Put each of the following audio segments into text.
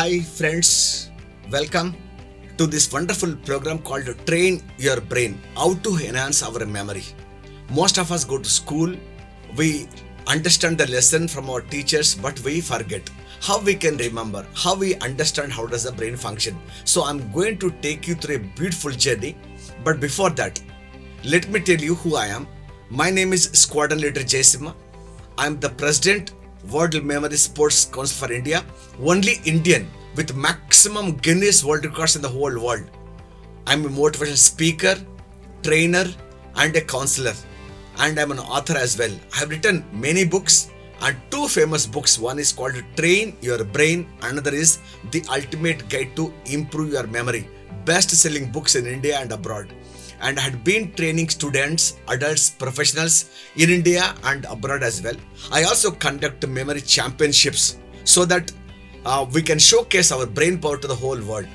Hi friends, welcome to this wonderful program called Train Your Brain, how to enhance our memory. Most of us go to school, we understand the lesson from our teachers, but we forget how we can remember, how we understand how does the brain function. So I'm going to take you through a beautiful journey, but before that, let me tell you who I am. My name is Squadron Leader Jaisimha. I'm the President, World Memory Sports Council for India, only Indian with maximum Guinness World Records in the whole world. I'm a motivational speaker, trainer, and a counselor, and I'm an author as well. I have written many books and two famous books. One is called Train Your Brain, another is The Ultimate Guide to Improve Your Memory. Best-selling books in India and abroad. And I had been training students, adults, professionals in India and abroad as well. I also conduct memory championships so that we can showcase our brain power to the whole world.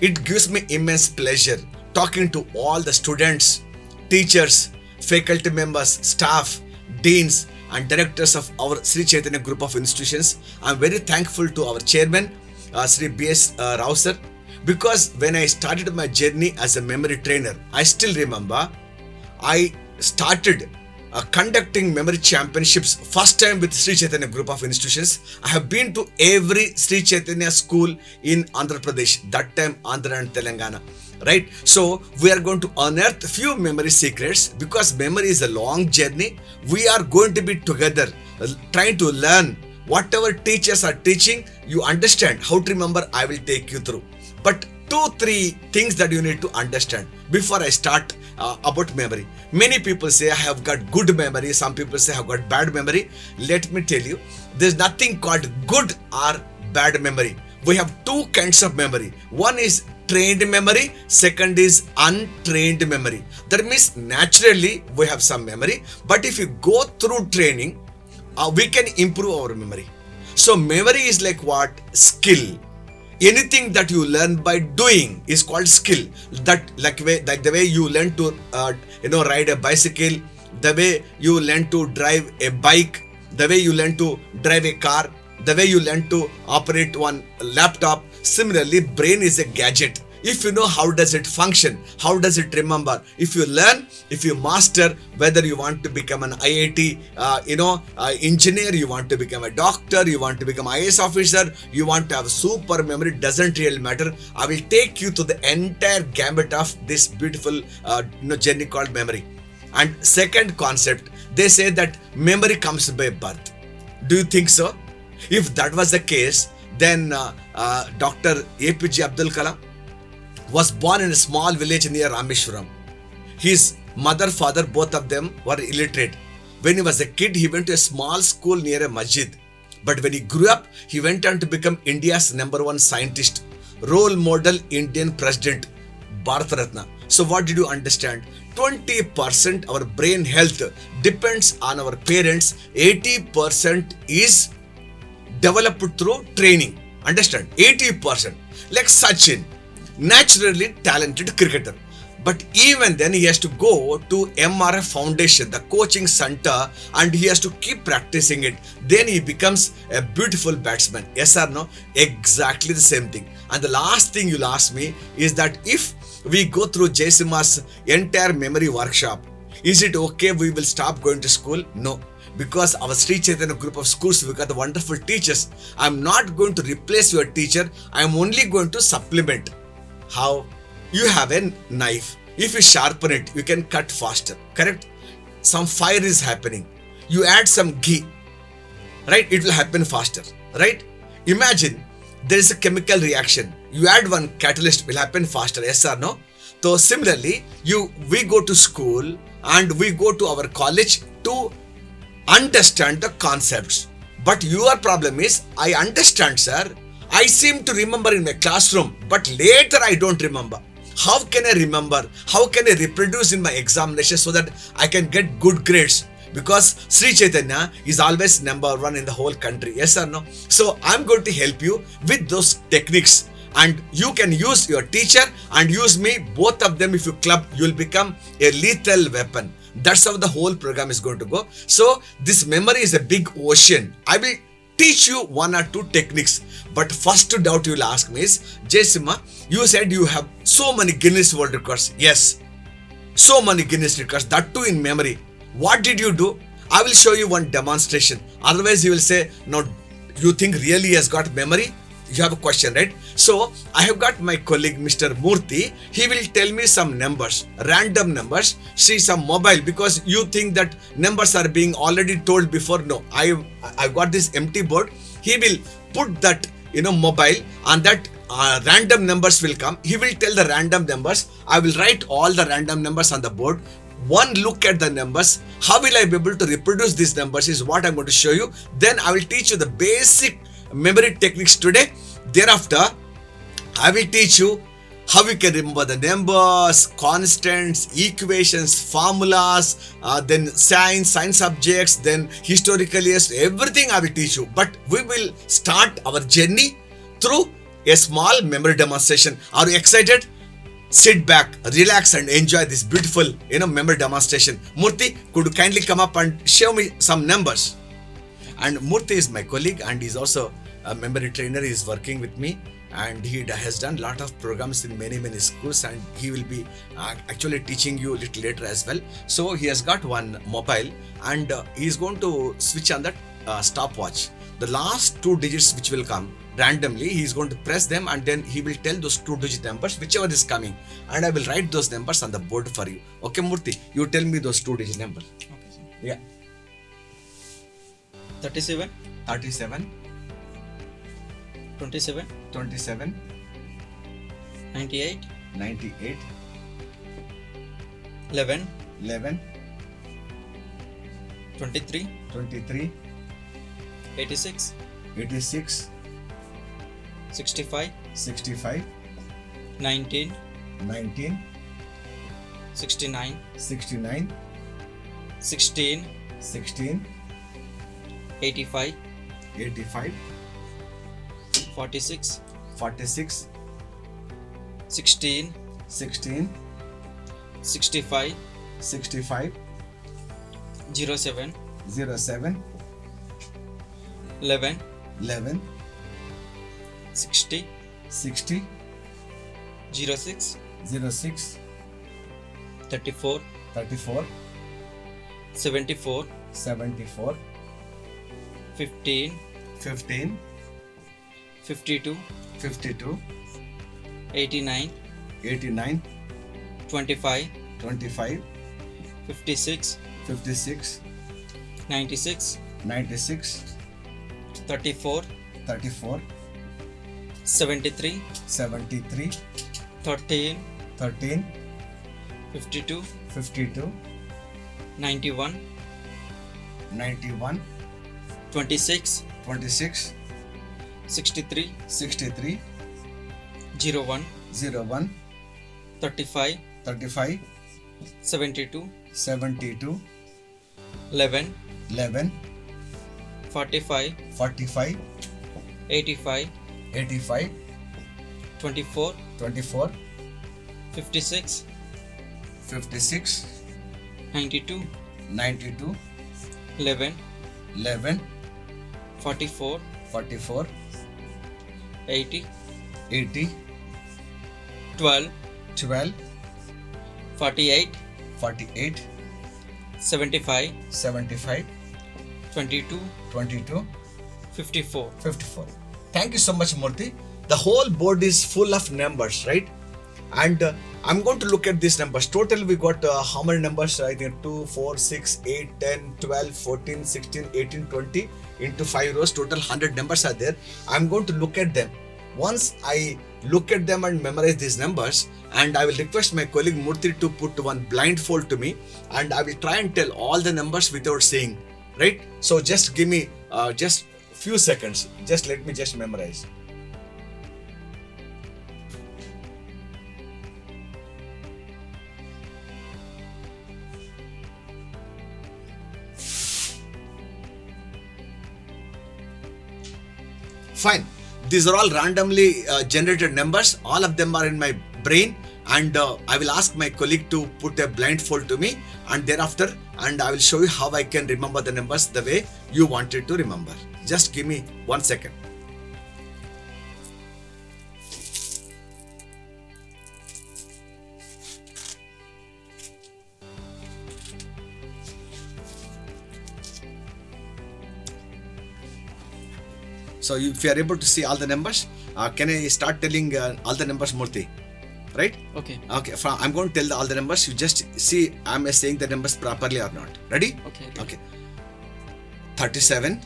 It gives me immense pleasure talking to all the students, teachers, faculty members, staff, deans and directors of our Sri Chaitanya group of institutions. I'm very thankful to our chairman, Sri B.S. Rao sir, because when I started my journey as a memory trainer, I still remember I started conducting memory championships first time with Sri Chaitanya group of institutions. I have been to every Sri Chaitanya school in Andhra Pradesh, that time Andhra and Telangana, right? So we are going to unearth few memory secrets because memory is a long journey. We are going to be together trying to learn whatever teachers are teaching. You understand how to remember, I will take you through. But 2-3 things that you need to understand before I start about memory. Many people say I have got good memory. Some people say I have got bad memory. Let me tell you, there's nothing called good or bad memory. We have two kinds of memory. One is trained memory. Second is untrained memory. That means naturally we have some memory. But if you go through training, we can improve our memory. So memory is like what? Skill. Anything that you learn by doing is called skill. That like the way you learn to ride a bicycle, the way you learn to drive a bike, the way you learn to drive a car, the way you learn to operate one laptop. Similarly, brain is a gadget. If you know how does it function, how does it remember, if you learn, if you master, whether you want to become an IIT engineer, you want to become a doctor, you want to become IAS officer, you want to have super memory, doesn't really matter. I will take you to the entire gambit of this beautiful journey called memory. And second concept, they say that memory comes by birth. Do you think so? If that was the case, then Dr. APJ Abdul Kalam was born in a small village near Rameshwaram. His mother, father, both of them were illiterate. When he was a kid, he went to a small school near a masjid. But when he grew up, he went on to become India's #1 scientist, role model Indian president, Bharat Ratna. So what did you understand? 20% our brain health depends on our parents. 80% is developed through training. Understand? 80%. Like Sachin, naturally talented cricketer, but even then he has to go to MRF Foundation, the coaching center, and he has to keep practicing it. Then he becomes a beautiful batsman. Yes or no? Exactly the same thing. And the last thing you'll ask me is that if we go through Jaisimha's entire memory workshop, is it okay we will stop going to school? No. Because our Sri Chaitanya group of schools, we got the wonderful teachers. I'm not going to replace your teacher. I'm only going to supplement. How? You have a knife. If you sharpen it, you can cut faster. Correct? Some fire is happening. You add some ghee. Right? It will happen faster. Right? Imagine there is a chemical reaction. You add one catalyst, will happen faster. Yes or no? So similarly, we go to school and we go to our college to understand the concepts. But your problem is, I understand, sir. I seem to remember in my classroom, but later I don't remember. How can I remember? How can I reproduce in my examination so that I can get good grades? Because Sri Chaitanya is always #1 in the whole country. Yes or no? So I'm going to help you with those techniques. And you can use your teacher and use me. Both of them, if you club, you'll become a lethal weapon. That's how the whole program is going to go. So this memory is a big ocean. I will teach you one or two techniques. But first doubt you will ask me is, Jaisima, you said you have so many Guinness World Records. Yes, so many Guinness records, that too in memory. What did you do? I will show you one demonstration. Otherwise, you will say, no, you think really he has got memory? You have a question, right? So, I have got my colleague, Mr. Murthy. He will tell me some numbers, random numbers. See some mobile, because you think that numbers are being already told before. No, I've got this empty board. He will put that, mobile, and that random numbers will come. He will tell the random numbers. I will write all the random numbers on the board. One look at the numbers. How will I be able to reproduce these numbers is what I'm going to show you. Then I will teach you the basic memory techniques today. Thereafter, I will teach you how you can remember the numbers, constants, equations, formulas, then science subjects, then historical years, everything I will teach you. But we will start our journey through a small memory demonstration. Are you excited? Sit back, relax, and enjoy this beautiful, memory demonstration. Murthy, could you kindly come up and show me some numbers? And Murthy is my colleague, and he's also a memory trainer. He is working with me, and he has done a lot of programs in many schools, and he will be actually teaching you a little later as well. So he has got one mobile, and he is going to switch on that stopwatch. The last two digits which will come randomly, he is going to press them, and then he will tell those two-digit numbers, whichever is coming, and I will write those numbers on the board for you. Okay, Murthy, you tell me those two-digit numbers. Okay, sir. Yeah. 37, 37, 27, 27, 98, 98, 11, 11, 23, 23, 86, 86, 65, 65, 19, 19, 69, 69, 16, 16, 85, 85, 46, 46, 16, 16, 65, 65, 07, 07, 11, 11, 60, 60, 06, 06, 34, 34, 74, 74, 15, 15, 52, 52, 89, 89, 25, 25, 56, 56, 96, 96, 34, 34, 73, 73, 13, 13, 52, 52, 91, 91, 26, 26, 63, 63, 01, 01, 35, 35, 72, 72, 11, 11, 45, 45, 85, 85, 24, 24, 56, 56, 92, 92, 11, 11, 44, 44, 80, 80, 12, 12, 48, 48, 75, 75, 22, 22, 54. 54. Thank you so much, Murthy. The whole board is full of numbers, right? And I'm going to look at these numbers. Total, we got how many numbers? I think 2, 4, 6, 8, 10, 12, 14, 16, 18, 20 into 5 rows. Total 100 numbers are there. I'm going to look at them. Once I look at them and memorize these numbers, and I will request my colleague Murthy to put one blindfold to me, and I will try and tell all the numbers without saying, right? So just give me just few seconds. Just let me just memorize. Fine. These are all randomly generated numbers. All of them are in my brain, and I will ask my colleague to put a blindfold to me, and thereafter, and I will show you how I can remember the numbers the way you wanted to remember. Just give me 1 second. So if you are able to see all the numbers, can I start telling all the numbers, Murthy? Right? Okay. Okay. I'm going to tell all the numbers. You just see am I saying the numbers properly or not. Ready? Okay. Okay. 37.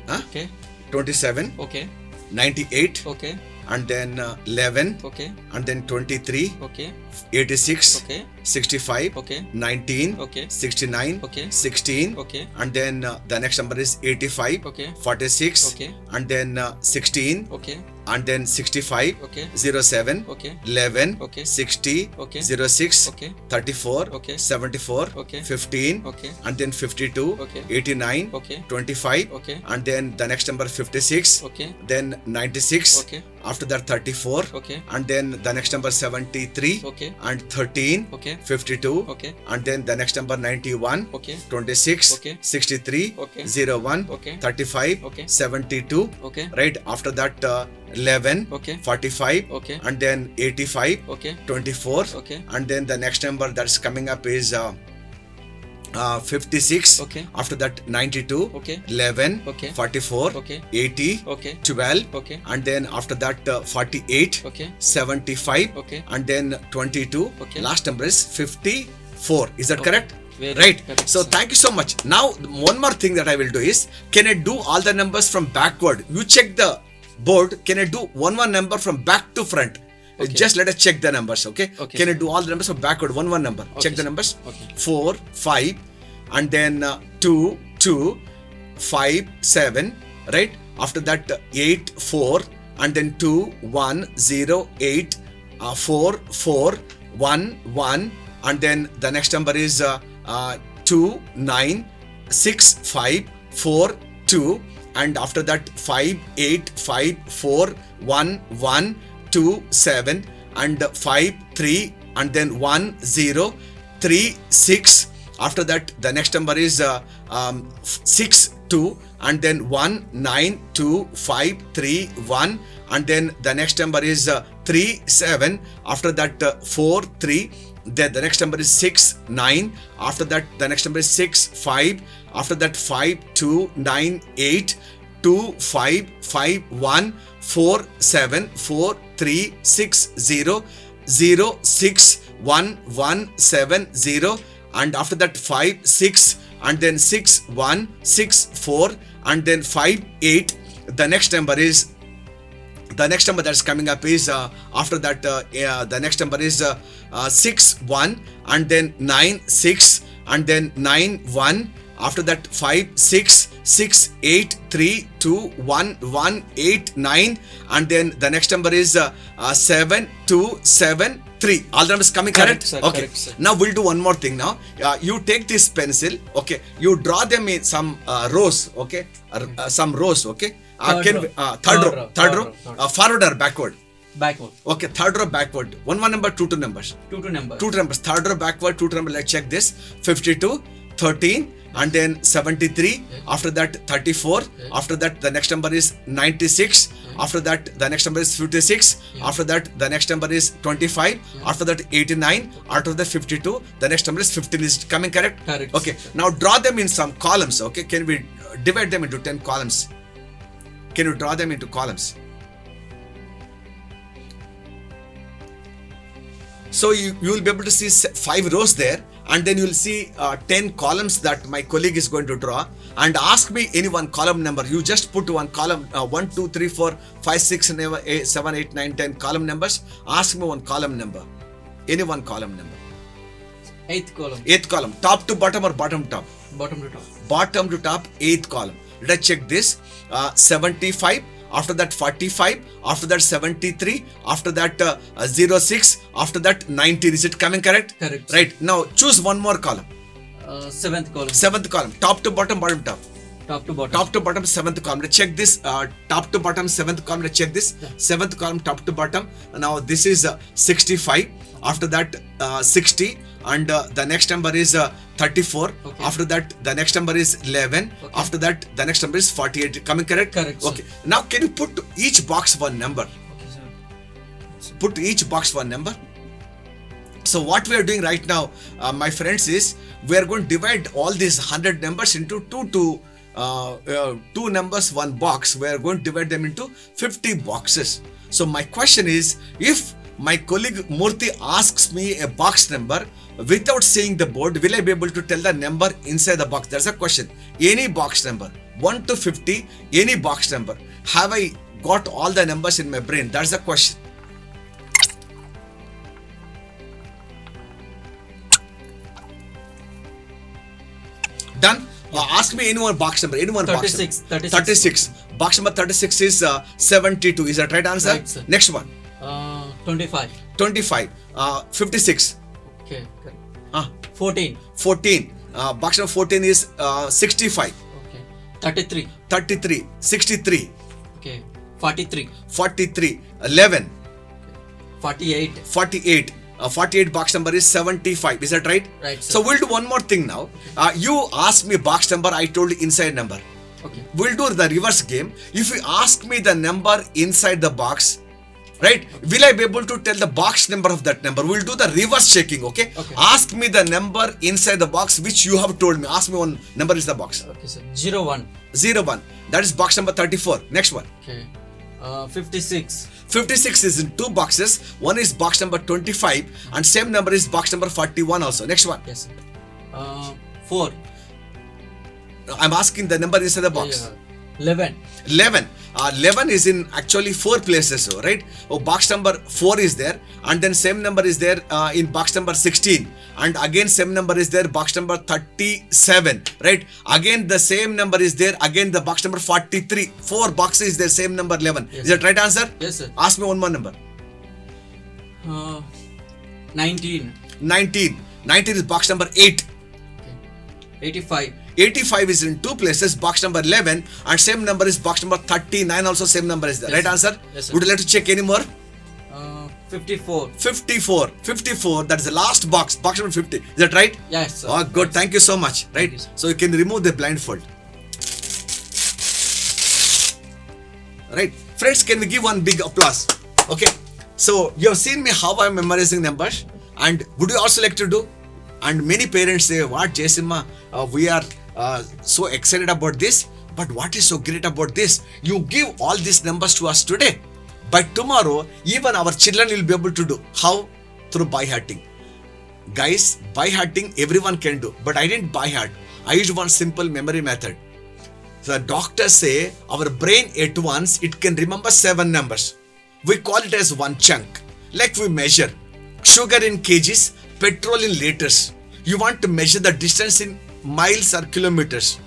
Okay. 27. Okay. 98. Okay. And then 11. Okay. And then 23. Okay. 86. Okay. 65. Okay. 19. Okay. 69. Okay. 16. Okay. And then the next number is 85. Okay. 46. Okay. And then 16. Okay. And then 65. Okay. 07. Okay. 11. Okay. 60. Okay. 06. Okay. 34. Okay. 74. Okay. 15. Okay. And then 52. Okay. 89. Okay. 25. Okay. And then the next number 56. Okay. Then 96. Okay. After that 34. Okay. And then the next number 73. Okay. And 13. Okay. 52. Okay. And then the next number 91. Okay. 26. Okay. 63. Okay. 01. Okay. 35. Okay. 72. Okay. Right after that 11. Okay. 45. Okay. And then 85. Okay. 24. Okay. And then the next number that's coming up is 56. Okay. After that 92. Okay. 11. Okay. 44. Okay. 80. Okay. 12. Okay. And then after that 48. Okay. 75. Okay. And then 22. Okay. Last number is 54. Is that Okay. correct? Very Right. correct, So sir. thank you so much. Now one more thing that I will do is, can I do all the numbers from backward? You check the board. Can I do one number from back to front? Okay. Just let us check the numbers. Okay. Okay, Can I sir. do all the numbers from backward? One number. Okay, Check the sir. numbers. Okay. 4, 5, and then 2, 2, 5, 7. Right. After that 8, 4, and then 2, 1, 0, 8, 4, 4, 1, 1, and then the next number is 2, 9, 6, 5, 4, 2, and after that 5, 8, 5, 4, 1, 1, 2, 7, and 5, 3, and then 1, 0, 3, 6. After that the next number is 6, 2, and then 1, 9, 2, 5, 3, 1, and then the next number is 3, 7. After that 4, 3. Then the next number is 6, 9. After that the next number is 6, 5. After that 5, 2, 9, 8, 2, 5, 5, 1, 4, 7, 4, 3, 6, 0, 0, 6, 1, 1, 7, 0. And after that 5, 6, and then 6, 1, 6, 4, and then 5, 8. The next number that's coming up is after that the next number is 6, 1, and then 9, 6, and then 9, 1. After that 5, 6, 6, 8, 3, 2, 1, 1, 8, 9, and then the next number is 7, 2, 7, 3. All the numbers coming correct? Sir, Okay. correct, sir. Now we'll do one more thing now. You take this pencil, okay? You draw them in some rows, okay? Some rows, okay? Third row. Forward or backward? Backward. Okay, third row backward. One number, two numbers. Two numbers. Two numbers. Third row backward, two numbers. Let's check this. 52, 13, and then 73. Yes. After that 34. Yes. After that the next number is 96. Yes. After that the next number is 56. Yes. After that the next number is 25. Yes. After that 89. After that 52. The next number is 15. Is it coming correct? Correct, Okay. sir. Now draw them in some columns. Okay. Can we divide them into 10 columns? Can you draw them into columns? So you will be able to see 5 rows there, and then you will see 10 columns that my colleague is going to draw, and ask me any one column number. You just put one column, 1, 2, 3, 4, 5, 6, 7, 8, 9, 10 column numbers. Ask me one column number. Any one column number. Eighth column. 8th column. Top to bottom or bottom to top? Bottom to top. Bottom to top, 8th column. Let us check this. 75. After that 45, after that 73, after that 06, after that 19. Is it coming correct? Correct. Right. Now choose one more column. Seventh column. 7th column. Top to bottom, bottom to top. Top to bottom. Top to bottom, 7th column. Let's check this. Top to bottom, 7th column. Let's check this. 7th column, top to bottom. Now this is 65. After that 60, and the next number is 34. Okay. After that, the next number is 11. Okay. After that, the next number is 48. Coming correct? Correct, sir. Okay. Now, can you put each box one number? Okay, sir. Put each box one number. So what we are doing right now, my friends, is we are going to divide all these 100 numbers into two numbers, one box. We are going to divide them into 50 boxes. So my question is, if my colleague Murthy asks me a box number without seeing the board, will I be able to tell the number inside the box? That's a question. Any box number, 1 to 50, any box number. Have I got all the numbers in my brain? That's the question. Done? Ask me any one box number. Any one box 36, number. 36. 36. Box number 36 is 72. Is that right answer? Right, sir. Next one. 25. 25. 56. Okay, correct. 14. 14. Box number 14 is 65. Okay. 33. 33. 63. Okay. 43. 43. 11. 48. 48. 48 box number is 75. Is that right? Right, sir. So we'll do one more thing now. You ask me box number, I told you inside number. Okay. We'll do the reverse game. If you ask me the number inside the box, right, will I be able to tell the box number of that number? We'll do the reverse checking, okay? Okay. Ask me the number inside the box which you have told me. Ask me one number is the box. Okay, sir. 01. 01. That is box number 34. Next one. Okay. 56. 56 is in two boxes. One is box number 25 and same number is box number 41 also. Next one. Yes, sir. 4. I'm asking the number inside the box. 11. 11. 11 is in actually 4 places, right? Oh, box number 4 is there, and then same number is there in box number 16, and again same number is there box number 37, right? Again the same number is there, again the box number 43. 4 boxes is there, same number 11. Yes, is that right answer? Yes, sir. Ask me one more number. 19. 19. 19 is box number 8. Okay. 85. 85 is in 2 places, box number 11, and same number is box number 39, also same number is there. Yes, right sir. answer? Yes, sir. Would you like to check any more? 54. 54. 54, that is the last box, box number 50. Is that right? Yes, sir. Oh, good. Thank you so much. Right? you, sir. So you can remove the blindfold. Right? Friends, can we give one big applause? Okay. So you have seen me how I am memorizing numbers, and would you also like to do? And many parents say, what, Jasimma, we are so excited about this, but what is so great about this? You give all these numbers to us today. By tomorrow, even our children will be able to do. How? Through by hearting. Guys, by hearting everyone can do, but I didn't by heart. I used one simple memory method. The doctors say our brain at once, it can remember 7 numbers. We call it as one chunk. Like we measure sugar in kgs, petrol in liters. You want to measure the distance in miles or kilometers.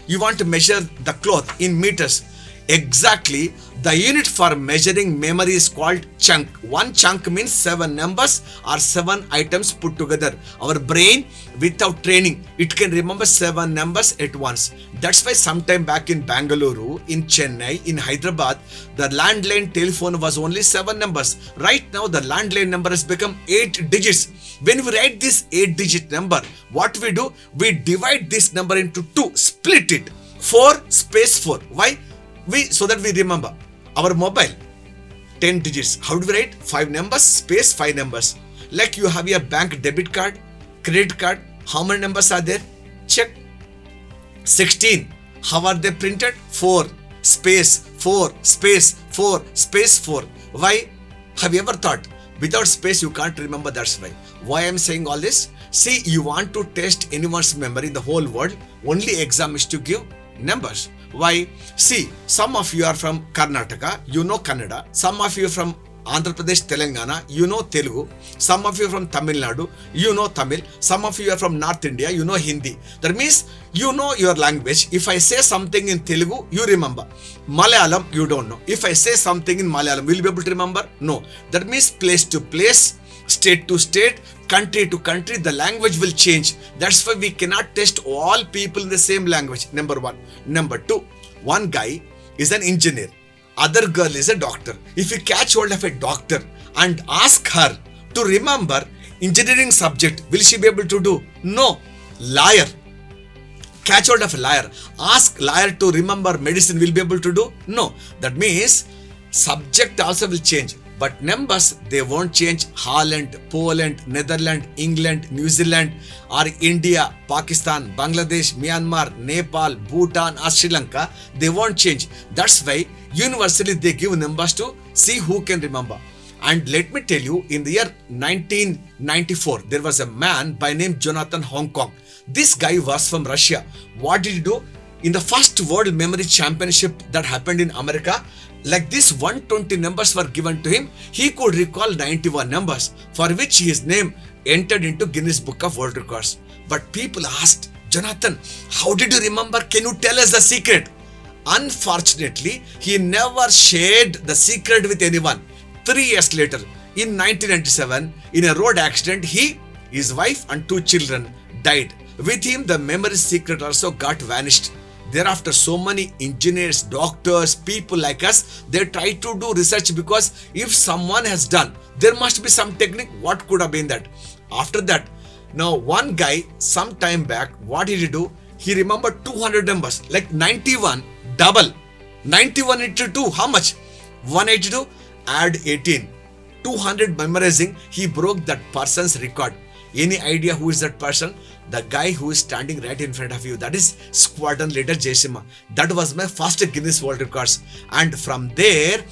You want to measure the cloth in meters. Exactly, the unit for measuring memory is called chunk. One chunk means 7 numbers or 7 items put together. Our brain, without training, it can remember 7 numbers at once. That's why sometime back in Bangalore, in Chennai, in Hyderabad, the landline telephone was only 7 numbers. Right now, the landline number has become 8 digits. When we write this 8-digit number, what we do? We divide this number into 2, split it. 4 space 4. Why? So that we remember. Our mobile, 10 digits. How do we write? 5 numbers, space 5 numbers. Like you have your bank debit card, credit card. How many numbers are there? Check. 16. How are they printed? 4, space 4, space 4, space 4. Why? Have you ever thought? Without space, you can't remember. That's why. Why I'm saying all this? See, you want to test anyone's memory in the whole world. Only exam is to give numbers. Why? See, some of you are from Karnataka, you know Kannada. Some of you are from Andhra Pradesh, Telangana, you know Telugu. Some of you are from Tamil Nadu, you know Tamil. Some of you are from North India, you know Hindi. That means you know your language. If I say something in Telugu, you remember. Malayalam, you don't know. If I say something in Malayalam, will you be able to remember? No. That means place to place, state to state, country to country, the language will change. That's why we cannot test all people in the same language. Number 1. Number 2, one guy is an engineer. Other girl is a doctor. If you catch hold of a doctor and ask her to remember engineering subject, will she be able to do? No. Liar. Catch hold of a liar. Ask liar to remember medicine, will be able to do? No. That means subject also will change. But numbers, they won't change. Holland, Poland, Netherlands, England, New Zealand, or India, Pakistan, Bangladesh, Myanmar, Nepal, Bhutan, or Sri Lanka, they won't change. That's why universally they give numbers to see who can remember. And let me tell you, in the year 1994, there was a man by name Jonathan Hong Kong. This guy was from Russia. What did he do? In the first World Memory Championship that happened in America, like this 120 numbers were given to him. He could recall 91 numbers, for which his name entered into Guinness Book of World Records. But people asked, Jonathan, how did you remember? Can you tell us the secret? Unfortunately, he never shared the secret with anyone. 3 years later, in 1997, in a road accident, he, his wife and 2 children died. With him, the memory secret also got vanished. Thereafter, so many engineers, doctors, people like us, they try to do research, because if someone has done, there must be some technique. What could have been that? After that, now one guy, some time back, what did he do? He remembered 200 numbers, like 91, double. 91 into 2, how much? 182, add 18. 200 memorizing, he broke that person's record. Any idea who is that person? The guy who is standing right in front of you. That is Squadron Leader Jaysimha. That was my first Guinness World Records. And from there,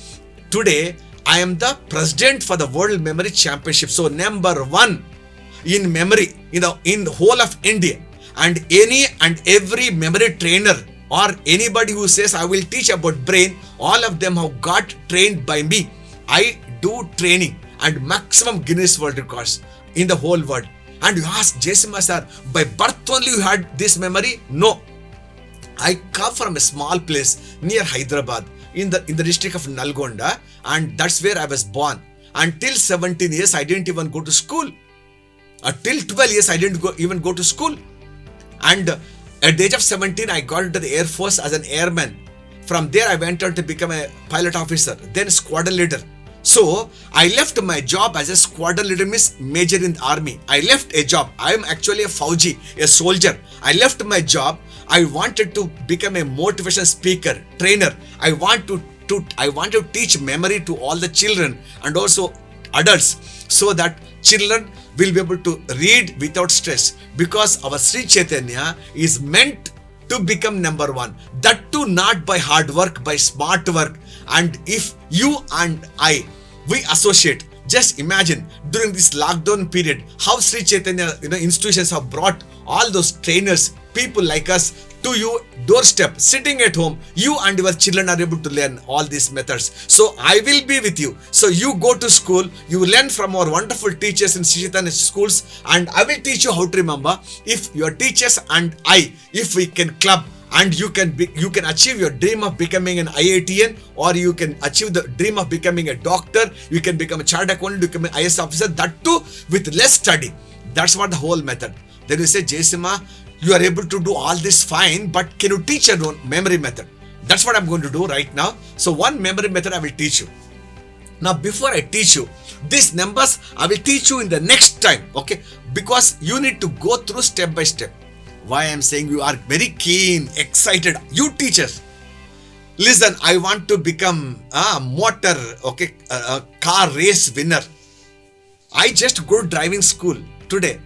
today, I am the president for the World Memory Championship. So number 1 in memory in the whole of India. And any and every memory trainer or anybody who says I will teach about brain, all of them have got trained by me. I do training and maximum Guinness World Records in the whole world. And you ask, Jaysimha sir, by birth only you had this memory? No. I come from a small place near Hyderabad in the district of Nalgonda, and that's where I was born. Until 17 years, I didn't even go to school. Till 12 years, I didn't even go to school. And at the age of 17, I got into the Air Force as an airman. From there, I went on to become a pilot officer, then squadron leader. So, I left my job as a squadron leader, means major in the army. I left a job. I am actually a Fauji, a soldier. I left my job. I wanted to become a motivation speaker, trainer. I want to teach memory to all the children and also adults, so that children will be able to read without stress, because our Sri Chaitanya is meant to become number 1. That too not by hard work, by smart work. And if you and I, we associate, just imagine during this lockdown period, how Sri Chaitanya institutions have brought all those trainers, people like us, to your doorstep, sitting at home. You and your children are able to learn all these methods. So I will be with you. So you go to school, you learn from our wonderful teachers in Sri Chaitanya schools, and I will teach you how to remember. If your teachers and I, if we can club, and you can achieve your dream of becoming an IITian, or you can achieve the dream of becoming a doctor, you can become a chartered accountant, you can become an IS officer, that too with less study. That's what the whole method. Then you say, Jaysimha, you are able to do all this fine, but can you teach your own memory method? That's what I'm going to do right now. So one memory method I will teach you. Now before I teach you, these numbers I will teach you in the next time, okay? Because you need to go through step by step. Why I'm saying you are very keen, excited, you teachers. Listen, I want to become a motor, okay, a car race winner. I just go to driving school today.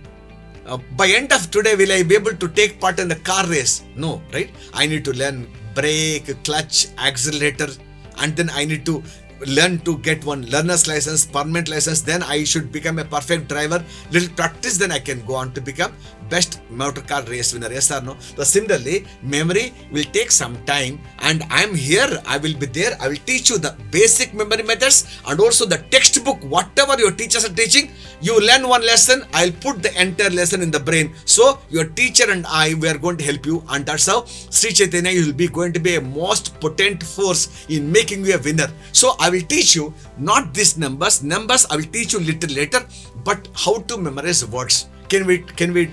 By end of today, will I be able to take part in the car race? No, right? I need to learn brake, clutch, accelerator, and then I need to learn to get one learner's license, permanent license. Then I should become a perfect driver. Little practice, then I can go on to become best motor car race winner. Yes or no? So similarly, memory will take some time, and I'm here. I will be there. I will teach you the basic memory methods and also the textbook. Whatever your teachers are teaching, you learn one lesson. I'll put the entire lesson in the brain. So your teacher and I, we are going to help you, and that's how Sri Chaitanya will be going to be a most potent force in making you a winner. So I will teach you not these numbers. Numbers I will teach you little later, but how to memorize words. Can we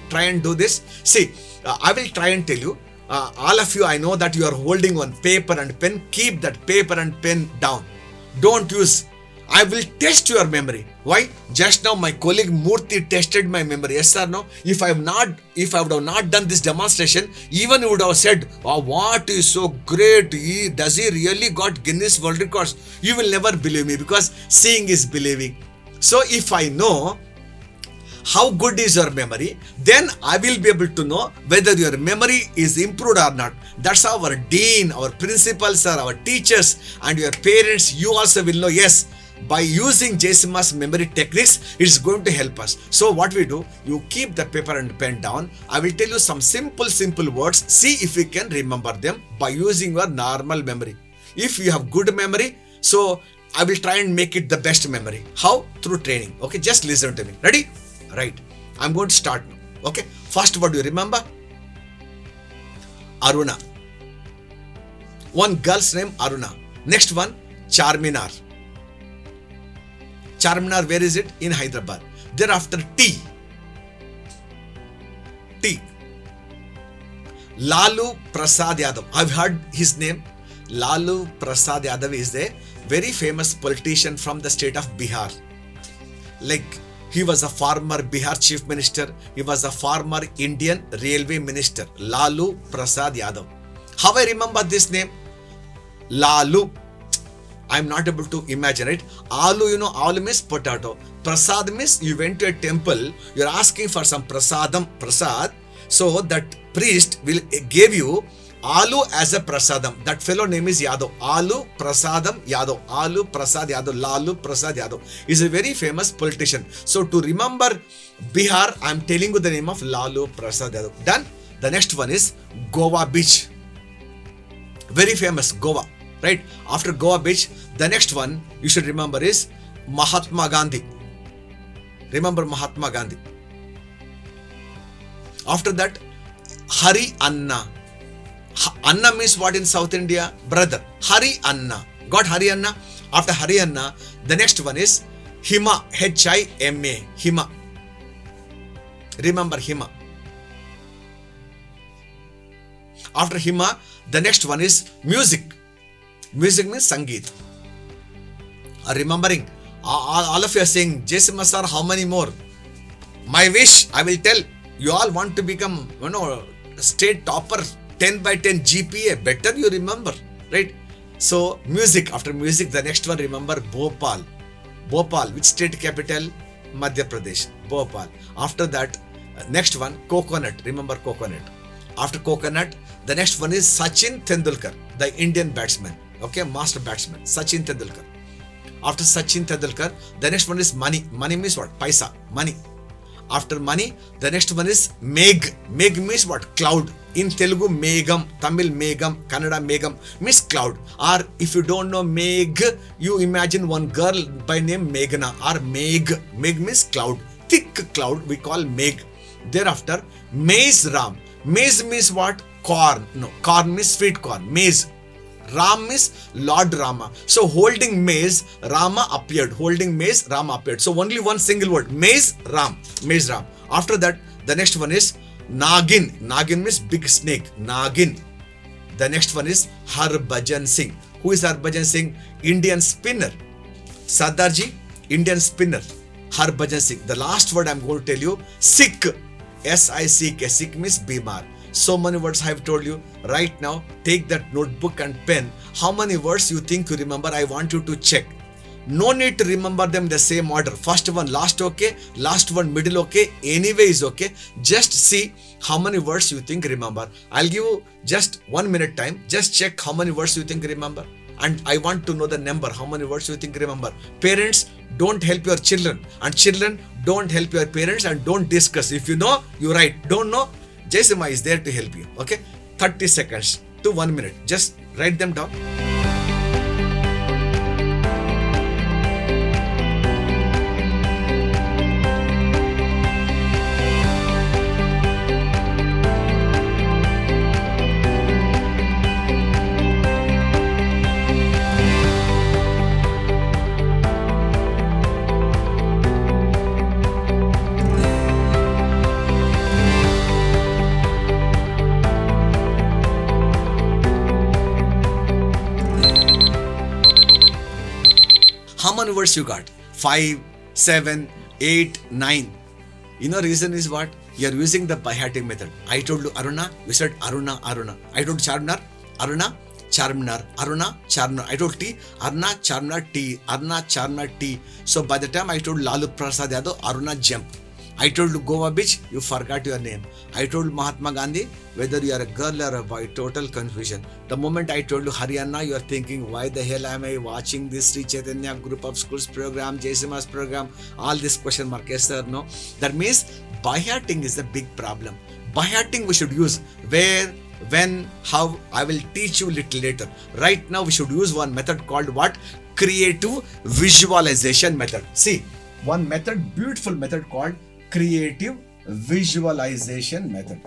try and do this? See, I will try and tell you. All of you, I know that you are holding one paper and pen. Keep that paper and pen down. Don't use I will test your memory. Why? Just now my colleague Murthy tested my memory. Yes or no? If I would have not done this demonstration, even you would have said, "Oh, what is so great? Does he really got Guinness World Records?" You will never believe me because seeing is believing. So if I know how good is your memory, then I will be able to know whether your memory is improved or not. That's how our dean, our principals, or our teachers, and your parents, you also will know, yes, by using Jayasima's memory techniques, it's going to help us. So what we do, you keep the paper and pen down. I will tell you some simple words. See if you can remember them by using your normal memory. If you have good memory, so I will try and make it the best memory. How? Through training. Okay, just listen to me. Ready? Right. I'm going to start now. Okay. First word you remember? Aruna. One girl's name Aruna. Next one, Charminar. Charminar, where is it? In Hyderabad. Thereafter, T. Lalu Prasad Yadav. I've heard his name. Lalu Prasad Yadav is a very famous politician from the state of Bihar. Like, he was a former Bihar chief minister. He was a former Indian railway minister. Lalu Prasad Yadav. How I remember this name? Lalu. I'm not able to imagine it. Alu, alu means potato. Prasad means you went to a temple. You're asking for some prasad. So that priest will give you Alu as a prasadam. That fellow name is Yadav. Alu Prasadam Yadav. Alu Prasad Yadav. Lalu Prasad Yadav is a very famous politician. So to remember Bihar, I'm telling you the name of Lalu Prasad Yadav. Done. The next one is Goa Beach. Very famous, Goa. Right? After Goa Beach, the next one you should remember is Mahatma Gandhi. Remember Mahatma Gandhi. After that, Hari Anna. Anna means what in South India? Brother. Hari Anna. Got Hari Anna? After Hari Anna, the next one is Hima. Hima. Hima. Remember Hima. After Hima, the next one is music. Music means Sangeet. Remembering. All of you are saying, Jayasima sir, how many more? My wish, I will tell. You all want to become, state topper, 10 by 10 GPA. Better you remember, right? So, music. After music, the next one, remember Bhopal. Bhopal, which state capital? Madhya Pradesh. Bhopal. After that, next one, coconut. Remember coconut. After coconut, the next one is Sachin Tendulkar, the Indian batsman. Okay, master batsman. Sachin Tendulkar. After Sachin Tendulkar, the next one is money. Money means what? Paisa. Money. After money, the next one is Meg. Meg means what? Cloud. In Telugu, Megam. Tamil, Megam. Kannada, Megam means cloud. Or if you don't know Meg, you imagine one girl by name Meghna or Meg. Meg means cloud. Thick cloud we call Meg. Thereafter, Maize Ram. Maize means what? Corn. No, corn means sweet corn. Maize. Ram means Lord Rama. So holding maize, Rama appeared. Holding maize, Rama appeared. So only one single word. Maize, Ram. Maize, Ram. After that, the next one is Nagin. Nagin means big snake. Nagin. The next one is Harbhajan Singh. Who is Harbhajan Singh? Indian spinner. Sardarji, Indian spinner. Harbhajan Singh. The last word I'm going to tell you, Sikh. S-I-C-K. Sikh means Bimar. So many words I have told you. Right now, take that notebook and pen. How many words you think you remember? I want you to check. No need to remember them the same order. First one, last okay. Last one, middle okay. Anyway is okay. Just see how many words you think remember. I'll give you just 1 minute time. Just check how many words you think remember. And I want to know the number. How many words you think remember. Parents, don't help your children. And children, don't help your parents and don't discuss. If you know, you write. Don't know, Jayasima is there to help you. Okay? 30 seconds to 1 minute. Just write them down. How many words you got? 5, 7, 8, 9. You know, reason is what? You are using the by-hearting method. I told you Aruna, you said Aruna, Aruna. I told Charminar, Aruna, Charminar, Aruna, Charminar. I told T, Aruna, Charminar, T, Aruna, Charminar, T. So by the time I told Lalu Prasad Yadav, Aruna, jump. I told you Goa Beach, you forgot your name. I told Mahatma Gandhi, whether you are a girl or a boy, total confusion. The moment I told you Haryana, you are thinking, why the hell am I watching this Sri Chaitanya Group of Schools program, Jayasima's program, all this question mark, yes sir, no. That means by-hearting is the big problem. By-hearting we should use where, when, how, I will teach you little later. Right now we should use one method called what? Creative visualization method. See, one method, beautiful method called creative visualization method.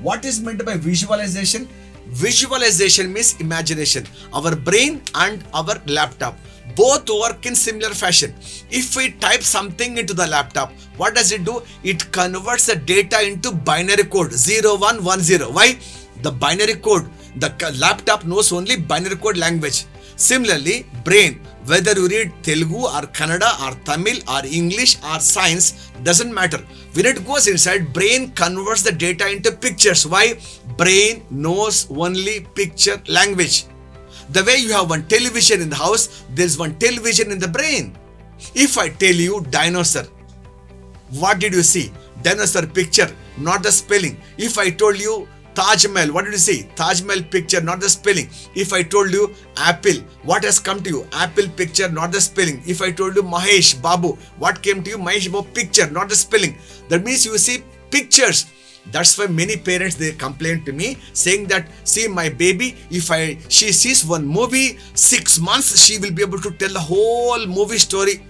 What is meant by visualization? Visualization means imagination. Our brain and our laptop both work in similar fashion. If we type something into the laptop, what does it do? It converts the data into binary code 0110. Why? The binary code. The laptop knows only binary code language. Similarly, brain, whether you read Telugu or Kannada or Tamil or English or science, doesn't matter. When it goes inside, brain converts the data into pictures. Why? Brain knows only picture language. The way you have one television in the house, there's one television in the brain. If I tell you dinosaur, what did you see? Dinosaur picture, not the spelling. If I told you Taj Mahal, what did you see? Taj Mahal picture, not the spelling. If I told you apple, what has come to you? Apple picture, not the spelling. If I told you Mahesh Babu, what came to you? Mahesh Babu picture, not the spelling. That means you see pictures. That's why many parents, they complain to me saying that, see my baby, if she sees one movie, 6 months she will be able to tell the whole movie story.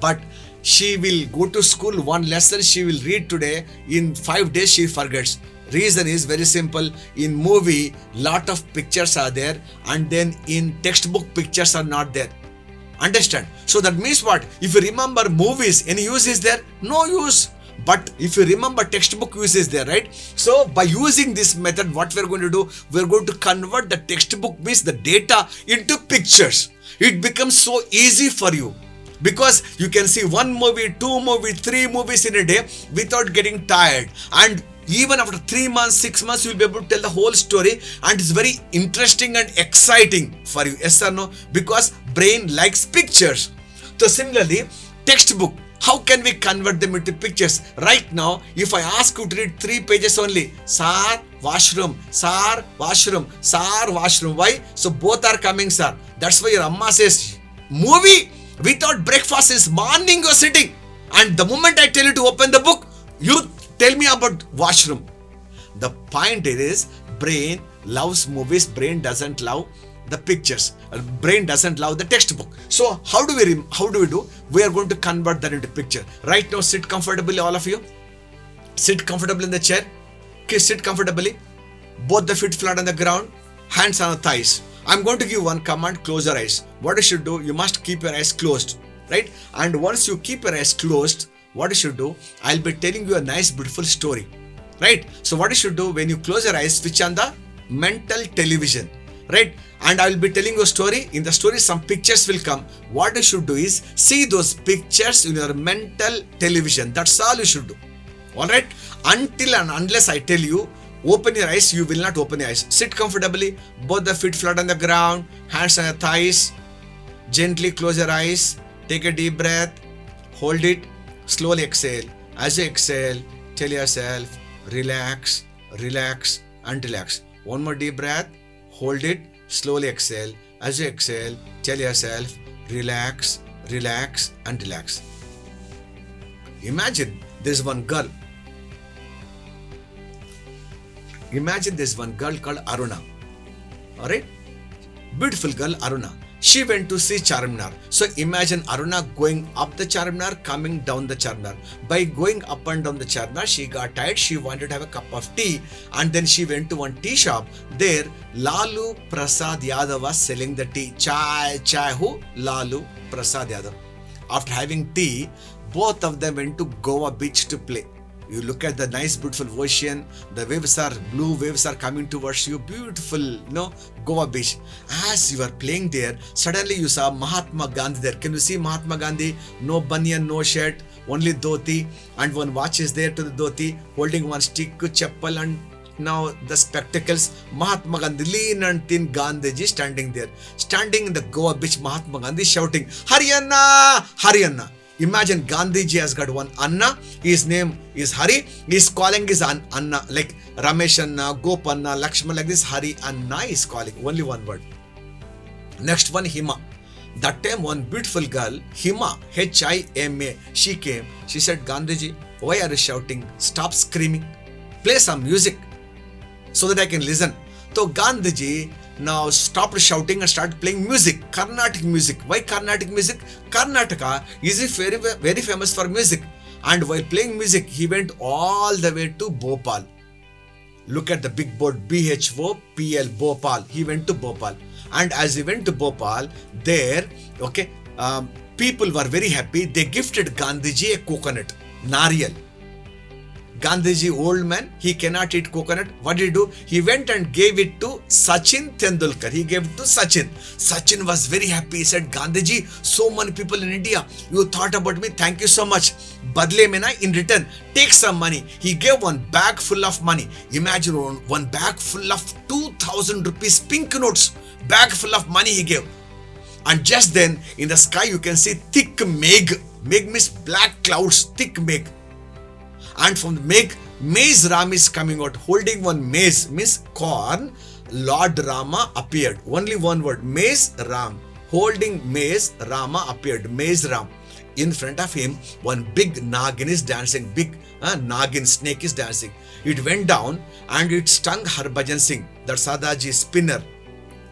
But she will go to school, one lesson she will read today, in 5 days she forgets. Reason is very simple. In movie, lot of pictures are there, and then in textbook pictures are not there. Understand? So that means what? If you remember movies, any use is there? No use. But if you remember textbook use is there, right? So by using this method, what we're going to do? We're going to convert the textbook, means the data, into pictures. It becomes so easy for you. Because you can see 1 movie, 2 movies, 3 movies in a day without getting tired. And even after 3 months, 6 months, you'll be able to tell the whole story, and it's very interesting and exciting for you. Yes or no? Because brain likes pictures. So similarly, textbook, how can we convert them into pictures? Right now, if I ask you to read 3 pages only, sir, washroom, sir, washroom, sir, washroom. Why? So both are coming, sir. That's why your amma says, movie without breakfast is morning you're sitting. And the moment I tell you to open the book, you tell me about washroom. The point is, brain loves movies, brain doesn't love the pictures. Brain doesn't love the textbook. So how do we do? We are going to convert that into picture. Right now, sit comfortably, all of you. Sit comfortably in the chair. Okay, sit comfortably. Both the feet flat on the ground, hands on the thighs. I'm going to give one command, close your eyes. What you should do, you must keep your eyes closed, right? And once you keep your eyes closed, what you should do, I'll be telling you a nice beautiful story, right? So what you should do, when you close your eyes, switch on the mental television, right? And I will be telling you a story. In the story, some pictures will come. What you should do is see those pictures in your mental television. That's all you should do. Alright? Until and unless I tell you, open your eyes, you will not open your eyes. Sit comfortably, both the feet flat on the ground, hands on your thighs. Gently close your eyes. Take a deep breath. Hold it. Slowly exhale. As you exhale, tell yourself, relax, relax, and relax. One more deep breath. Hold it. Slowly exhale. As you exhale, tell yourself, relax, relax, and relax. Imagine there's one girl. Imagine there's one girl called Aruna. Alright? Beautiful girl, Aruna. She went to see Charminar. So imagine Aruna going up the Charminar, coming down the Charminar. By going up and down the Charminar, she got tired. She wanted to have a cup of tea. And then she went to one tea shop. There, Lalu Prasad Yadav was selling the tea. Chai, who? Lalu Prasad Yadav. After having tea, both of them went to Goa beach to play. You look at the nice, beautiful ocean. The waves are blue. Waves are coming towards you. Beautiful, Goa beach. As you are playing there, suddenly you saw Mahatma Gandhi there. Can you see Mahatma Gandhi? No banyan, no shirt, only dhoti, and one watch is there to the dhoti, holding one stick, chappal, and now the spectacles. Mahatma Gandhi, lean and thin Gandhiji standing there. Standing in the Goa beach, Mahatma Gandhi shouting, Haryana, Haryana. Imagine Gandhiji has got one Anna, his name is Hari, he is calling his Anna, like Ramesh Anna, Gopanna, Lakshman, like this. Hari Anna is calling, only one word. Next one, Hima. That time one beautiful girl, Hima, Hima, she came. She said, Gandhiji, why are you shouting? Stop screaming. Play some music so that I can listen. So Gandhiji now stopped shouting and started playing music, Carnatic music. Why Carnatic music? Karnataka is very, very famous for music. And while playing music, he went all the way to Bhopal. Look at the big board, BHOPL, Bhopal. He went to Bhopal. And as he went to Bhopal, there, people were very happy. They gifted Gandhiji a coconut, Nariyal. Gandhiji, old man, he cannot eat coconut. What did he do? He went and gave it to Sachin Tendulkar. He gave it to Sachin. Sachin was very happy. He said, Gandhiji, so many people in India, you thought about me. Thank you so much. Badle mein na, in return, take some money. He gave one bag full of money. Imagine one bag full of 2,000 rupees pink notes. Bag full of money he gave. And just then, in the sky, you can see thick megh. Megh means black clouds, thick megh. And from the megh, maize Ram is coming out, holding one maize, means corn. Lord Rama appeared. Only one word, maize Ram. Holding maize, Rama appeared, maize Ram. In front of him, one big Nagin is dancing, big Nagin snake is dancing. It went down and it stung Harbhajan Singh, that Sadaji spinner,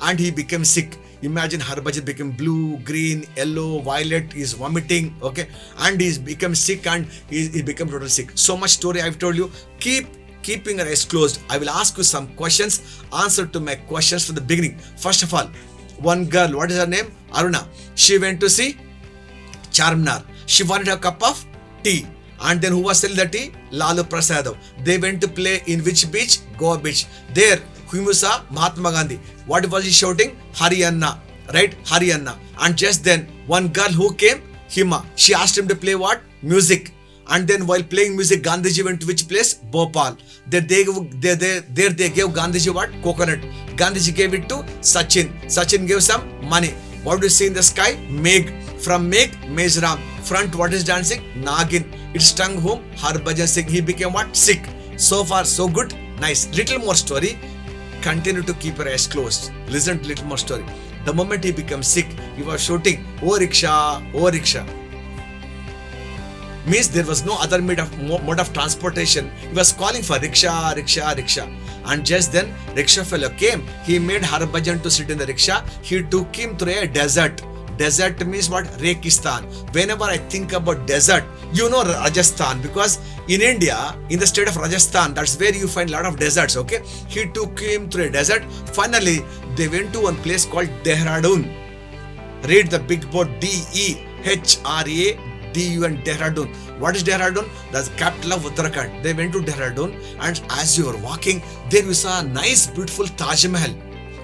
and he became sick. Imagine Harbhajan became blue, green, yellow, violet, he is vomiting, and he's become sick and he become totally sick. So much story I've told you. Keeping your eyes closed. I will ask you some questions. Answer to my questions from the beginning. First of all, one girl, what is her name? Aruna. She went to see Charminar. She wanted a cup of tea. And then who was selling the tea? Lalu Prasad. They went to play in which beach? Goa beach. There, whom saw Mahatma Gandhi. What was he shouting? Haryana. Right? Haryana. And just then, one girl who came, Hima. She asked him to play what? Music. And then while playing music, Gandhiji went to which place? Bhopal. There they gave Gandhiji what? Coconut. Gandhiji gave it to Sachin. Sachin gave some money. What do you see in the sky? Megh. From Megh, maize Ram. Front, what is dancing? Nagin. It stung whom? Harbhajan Singh. He became what? Sick. So far, so good. Nice. Little more story. Continue to keep your eyes closed. Listen to little more story. The moment he becomes sick, he was shouting, "Oh rickshaw, oh rickshaw." Means there was no other mode of transportation. He was calling for rickshaw, rickshaw, rickshaw. And just then, rickshaw fellow came. He made Harbhajan to sit in the rickshaw. He took him through a desert. Desert means what? Rekistan. Whenever I think about desert, you know Rajasthan, because in India, in the state of Rajasthan, that's where you find a lot of deserts, He took him through a desert. Finally, they went to one place called Dehradun. Read the big board, Dehradun, Dehradun. What is Dehradun? That's the capital of Uttarakhand. They went to Dehradun, and as you were walking, there you saw a nice, beautiful Taj Mahal.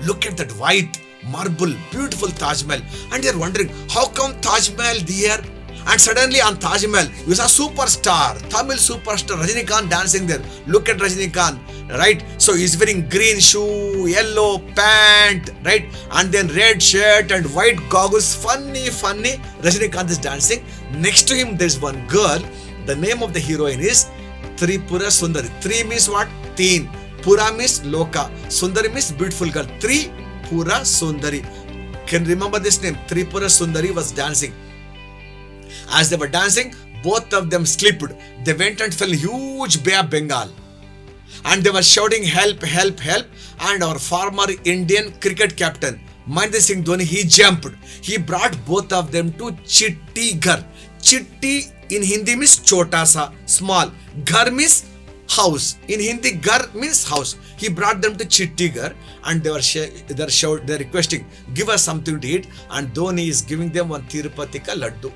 Look at that white marble, beautiful Taj Mahal. And you're wondering, how come Taj Mahal there? And suddenly on Taj Mahal, you saw superstar, Tamil superstar, Rajinikanth dancing there. Look at Rajinikanth, right? So he's wearing green shoe, yellow pant, right? And then red shirt and white goggles. Funny. Rajinikanth is dancing. Next to him, there's one girl. The name of the heroine is Tripura Sundari. Tri means what? Teen. Pura means Loka. Sundari means beautiful girl. Tripura Sundari. Can you remember this name? Tripura Sundari was dancing. As they were dancing, both of them slipped. They went and fell in huge Bay of Bengal. And they were shouting, "Help, help, help." And our former Indian cricket captain, Mahendra Singh Dhoni, he jumped. He brought both of them to Chitti Ghar. Chitti in Hindi means chota sa, small. Ghar means house. In Hindi, Ghar means house. He brought them to Chitti Ghar, and they're requesting, "Give us something to eat." And Dhoni is giving them one Tirupati ka laddu.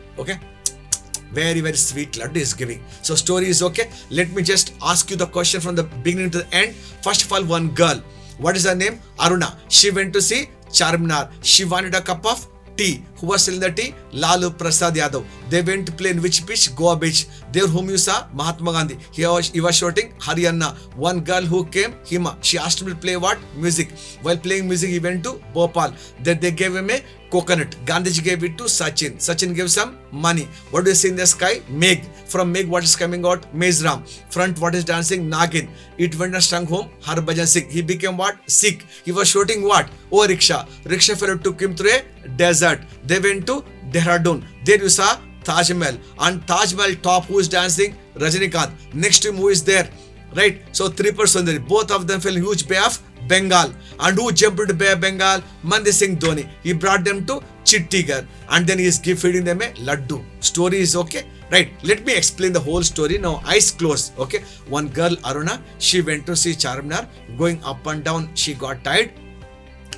Very, very sweet laddu is giving. So story is okay. Let me just ask you the question from the beginning to the end. First of all, one girl. What is her name? Aruna. She went to see Charminar. She wanted a cup of tea. Who was selling the tea? Lalu Prasad Yadav. They went to play in which beach? Goa beach. There whom you saw? Mahatma Gandhi. He was shouting Haryana. One girl who came, Hima. She asked him to play what? Music. While playing music, he went to Bhopal. Then they gave him a coconut. Gandhiji gave it to Sachin. Sachin gave some money. What do you see in the sky? Meg. From Meg, what is coming out? Mezram. Front, what is dancing? Nagin. It went and stung home. Harbhajan Singh. He became what? Sick. He was shouting what? Oh, rickshaw. Rickshaw fellow took him through a desert. They went to Dehradun. There you saw Taj Mahal. On Taj Mahal top, who is dancing? Rajinikanth. Next to him, who is there? Right? So, Tripur Sundari. Both of them fell in huge Bay of Bengal. And who jumped into Bay of Bengal? Mahendra Singh Dhoni. He brought them to Chittigar. And then he is feeding them a laddu. Story is okay? Right. Let me explain the whole story. Now, eyes closed. Okay. One girl, Aruna, she went to see Charminar. Going up and down, she got tired.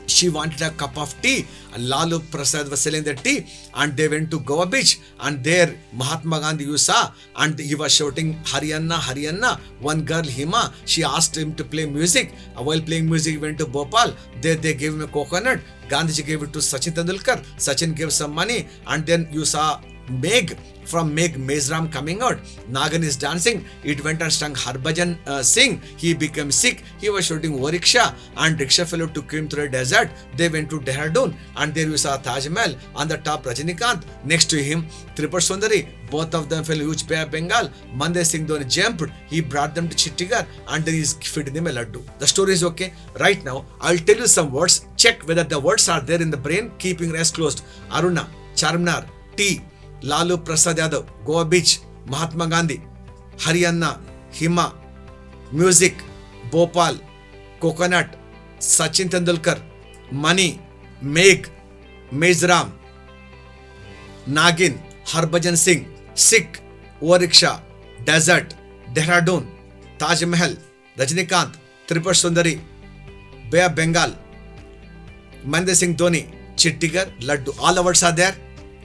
She wanted a cup of tea, and Lalu Prasad was selling the tea, and they went to Goa beach, and there Mahatma Gandhi you saw, and he was shouting Haryana, Haryana. One girl, Hima, she asked him to play music. While playing music, he went to Bhopal. There they gave him a coconut. Gandhiji gave it to Sachin Tendulkar. Sachin gave some money, and then you saw Meg. From Meg, Mezram coming out. Nagan is dancing. It went and stung Harbhajan Singh. He became sick. He was shouting O rickshaw, and rickshaw fellow took him through a desert. They went to Dehradun, and there you saw Taj Mahal. On the top, Rajinikanth. Next to him, Tripur Sundari. Both of them fell huge Bay of Bengal. Mahendra Singh Dhoni jumped. He brought them to Chittigar, and then he's feeding them a laddu. The story is okay. Right now, I'll tell you some words. Check whether the words are there in the brain. Keeping your eyes closed. Aruna, Charminar, tea. Lalu Prasad Yadav, Goa beach, Mahatma Gandhi, Haryana, Hima, music, Bhopal, coconut, Sachin Tendulkar, money, Meg, Mezram, Nagin, Harbhajan Singh, Sikh, O rickshaw, desert, Dehradun, Taj Mahal, Rajinikanth, Tripur Sundari, Bay of Bengal, Mahendra Singh Dhoni, Chittigar, laddu. All the words are there.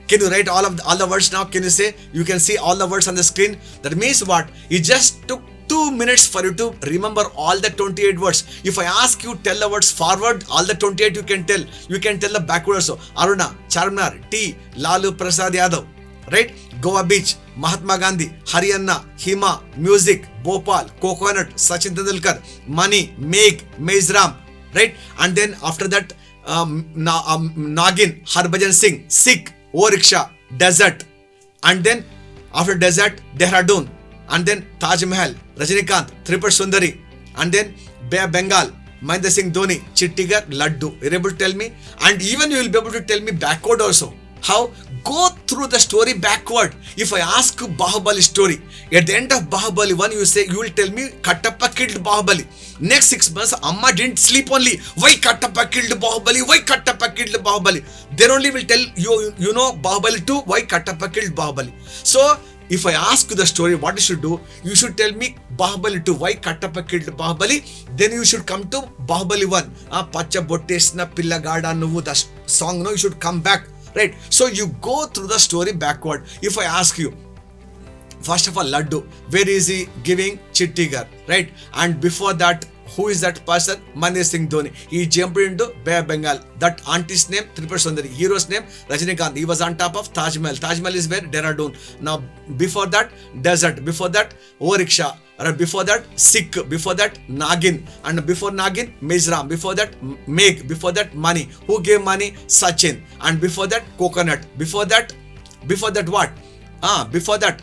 Can you write all the words now? Can you say? You can see all the words on the screen. That means what? It just took 2 minutes for you to remember all the 28 words. If I ask you tell the words forward, all the 28 you can tell. You can tell the backward also. Aruna, Charminar, tea, Lalu Prasad Yadav, right? Goa beach, Mahatma Gandhi, Haryana, Hima, music, Bhopal, coconut, Sachin Tendulkar, money, Meg, Mezram, right? And then after that, Nagin, Harbhajan Singh, Sikh, O rickshaw, desert, and then after desert, Dehradun, and then Taj Mahal, Rajinikanth, Tripur Sundari, and then Bay of Bengal, Mahendra Singh Dhoni, Chittigar, laddu. You're able to tell me? And even you will be able to tell me backward also. How? Go through the story backward. If I ask you Bahubali story, at the end of Bahubali 1, you will tell me Kattappa killed Bahubali. Next 6 months, Amma didn't sleep only. Why Kattappa killed Bahubali? Why Kattappa killed Bahubali? Then only will tell you know Bahubali 2, why Kattappa killed Bahubali. So, if I ask you the story, what you should do? You should tell me Bahubali 2, why Kattappa killed Bahubali. Then you should come to Bahubali 1. Pacha Bottesna Pillagada Nuvu, the song, no, you should come back. Right? So you go through the story backward. If I ask you, first of all, laddu, where is he giving? Chittigar, right? And before that, who is that person? Mahendra Singh Dhoni. He jumped into Bay of Bengal. That auntie's name, Tripur Sundari. Hero's name, Rajinikanth. He was on top of Taj Mahal. Taj Mahal is where? Dehradun. Now, before that, desert. Before that, O rickshaw. Before that, Sikh. Before that, Nagin. And before Nagin, Mezram. Before that, Meg. Before that, money. Who gave money? Sachin. And before that, coconut. Before that what? Before that,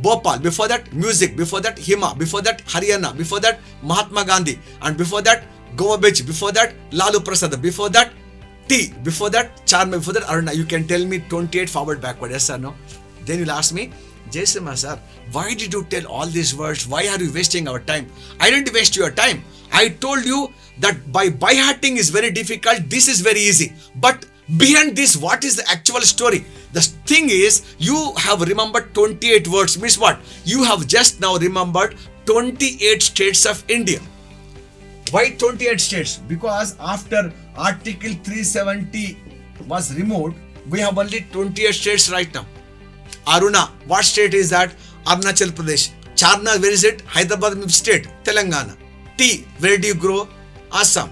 Bhopal. Before that, music. Before that, Hima. Before that, Haryana. Before that, Mahatma Gandhi. And before that, Goa beach. Before that, Lalu Prasad. Before that, tea. Before that, Charma. Before that, Aruna. You can tell me 28 forward backward. Yes or no? Then you'll ask me, Jaisimha sir, why did you tell all these words? Why are you wasting our time? I didn't waste your time. I told you that by hearting is very difficult. This is very easy. But behind this, what is the actual story? The thing is, you have remembered 28 words. Means what? You have just now remembered 28 states of India. Why 28 states? Because after Article 370 was removed, we have only 28 states right now. Aruna, what state is that? Arunachal Pradesh. Charna, where is it? Hyderabad state, Telangana. Tea, where do you grow? Assam.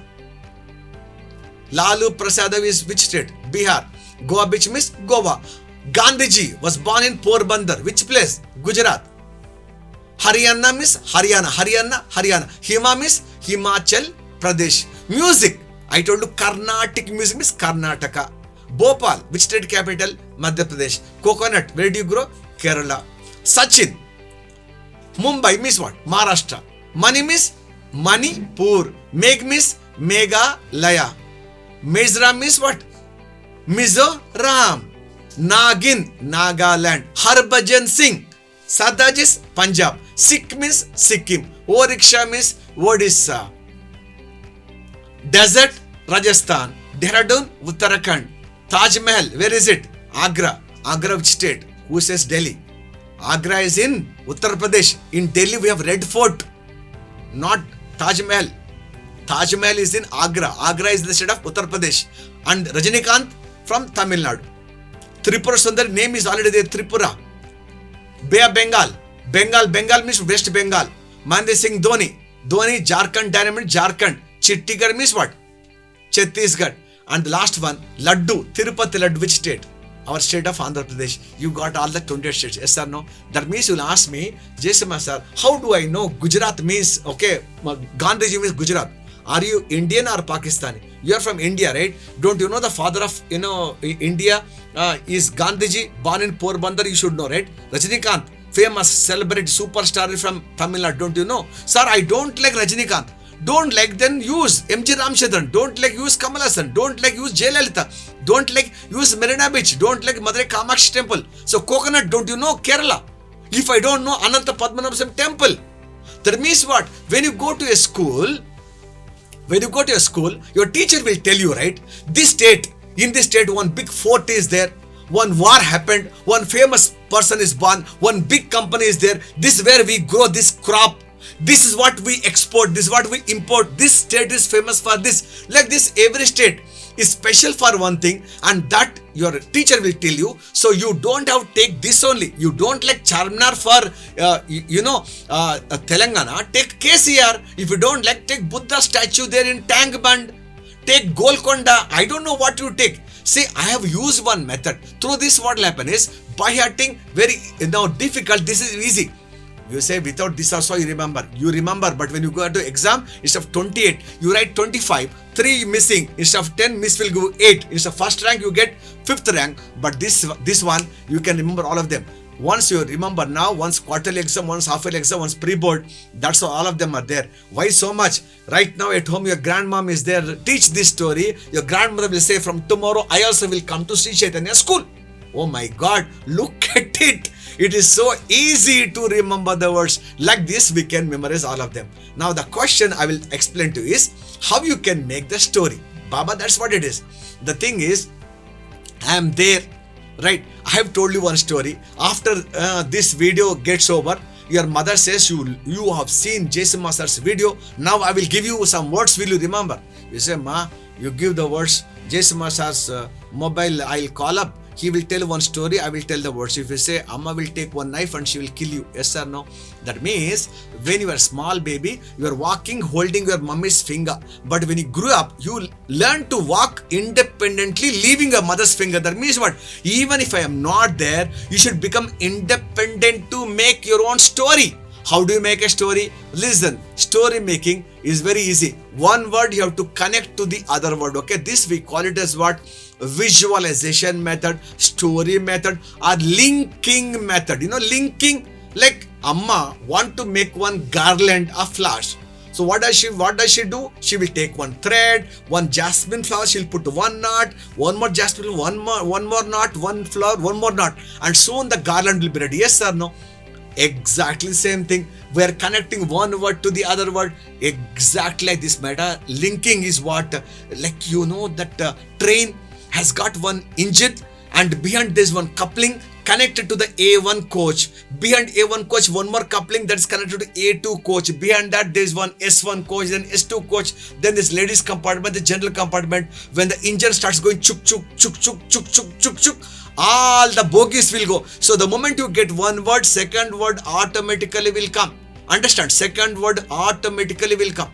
Lalu Prasad is which state? Bihar. Goa Beach means Goa. Gandhiji was born in Porbandar. Which place? Gujarat. Haryana means Haryana. Haryana. Hima means Himachal Pradesh. Music. I told you Carnatic music means Karnataka. Bhopal, which state capital? Madhya Pradesh. Coconut, where do you grow? Kerala. Sachin. Mumbai means what? Maharashtra. Mani means Manipur. Meg means Meghalaya. Mizra means what? Mizoram. Nagin, Nagaland. Harbhajan Singh. Sadaj is Punjab. Sikh means Sikkim. Oriksha means Odisha. Desert, Rajasthan. Dehradun, Uttarakhand. Taj Mahal, where is it? Agra. Agra which state? Who says Delhi? Agra is in Uttar Pradesh. In Delhi we have Red Fort, not Taj Mahal. Taj Mahal is in Agra. Agra is the state of Uttar Pradesh. And Rajinikanth from Tamil Nadu. Tripura Sundar, name is already there, Tripura. Bay of Bengal. Bengal means West Bengal. Mahendra Singh Dhoni. Dhoni, Jharkhand Dynamo, Jharkhand. Chittigarh means what? Chhattisgarh. And the last one, Laddu, Tirupati Laddu, which state? Our state of Andhra Pradesh. You got all the 28 states, yes or no? That means you'll ask me, Jaisima sir, how do I know Gujarat means, okay, Gandhiji means Gujarat. Are you Indian or Pakistani? You are from India, right? Don't you know the father of, India is Gandhiji, born in Porbandar, you should know, right? Rajinikanth, famous celebrity superstar from Tamil Nadu, don't you know? Sir, I don't like Rajinikanth. Don't like, then use M.G. Ramchandran. Don't like, use Kamal Hassan. Don't like, use Jayalalitha. Don't like, use Marina Beach. Don't like Madurai Kamakshi temple. So coconut, don't you know Kerala? If I don't know Ananta Padmanabhaswamy temple. That means what? When you go to a school, your teacher will tell you, right? In this state, one big fort is there. One war happened. One famous person is born. One big company is there. This is where we grow this crop. This is what we export. This is what we import. This state is famous for this. Like this, every state is special for one thing, and that your teacher will tell you. So you don't have to take this only. You don't like Charminar for Telangana. Take KCR. If you don't like, take Buddha statue there in Tangband. Take Golconda. I don't know what you take. See, I have used one method. Through this, what will happen is by hearting very difficult. This is easy. You say without this also you remember. But when you go to exam, instead of 28, you write 25. 3 missing. Instead of 10, miss will give 8. Instead of first rank, you get 5th rank. But this one, you can remember all of them. Once you remember now, once quarterly exam, once half-yearly exam, once pre-board, that's all of them are there. Why so much? Right now at home, your grandmom is there. Teach this story. Your grandmother will say, from tomorrow, I also will come to Sri Chaitanya school. Oh my God, look at it. It is so easy to remember the words. Like this, we can memorize all of them. Now, the question I will explain to you is how you can make the story. Baba, that's what it is. The thing is, I am there, right? I have told you one story. After this video gets over, your mother says you have seen Jaisima sir's video. Now I will give you some words. Will you remember? You say, Ma, you give the words. Jaisima sir's mobile, I'll call up. He will tell one story, I will tell the words. If you say, Amma will take one knife and she will kill you, yes or no? That means, when you are a small baby, you are walking holding your mommy's finger. But when you grew up, you learn to walk independently, leaving your mother's finger. That means what? Even if I am not there, you should become independent to make your own story. How do you make a story? Listen, story making is very easy. One word you have to connect to the other word. Okay, this we call it as what? Visualization method, story method, or linking method. Linking, like Amma want to make one garland of flowers. So what does she do? She will take one thread, one jasmine flower, she'll put one knot, one more jasmine, one more knot, one flower, one more knot, and soon the garland will be ready. Yes or no? Exactly same thing. We are connecting one word to the other word. Exactly like this matter. Linking is what? That train has got one engine, and behind there's one coupling connected to the A1 coach. Behind A1 coach, one more coupling that's connected to A2 coach. Behind that, there's one S1 coach, then S2 coach, then this ladies compartment, the general compartment. When the engine starts going chuk chuk chuk chuk chuk chuk chuk chuk, all the bogies will go. So the moment you get one word, second word automatically will come. Understand? Second word automatically will come.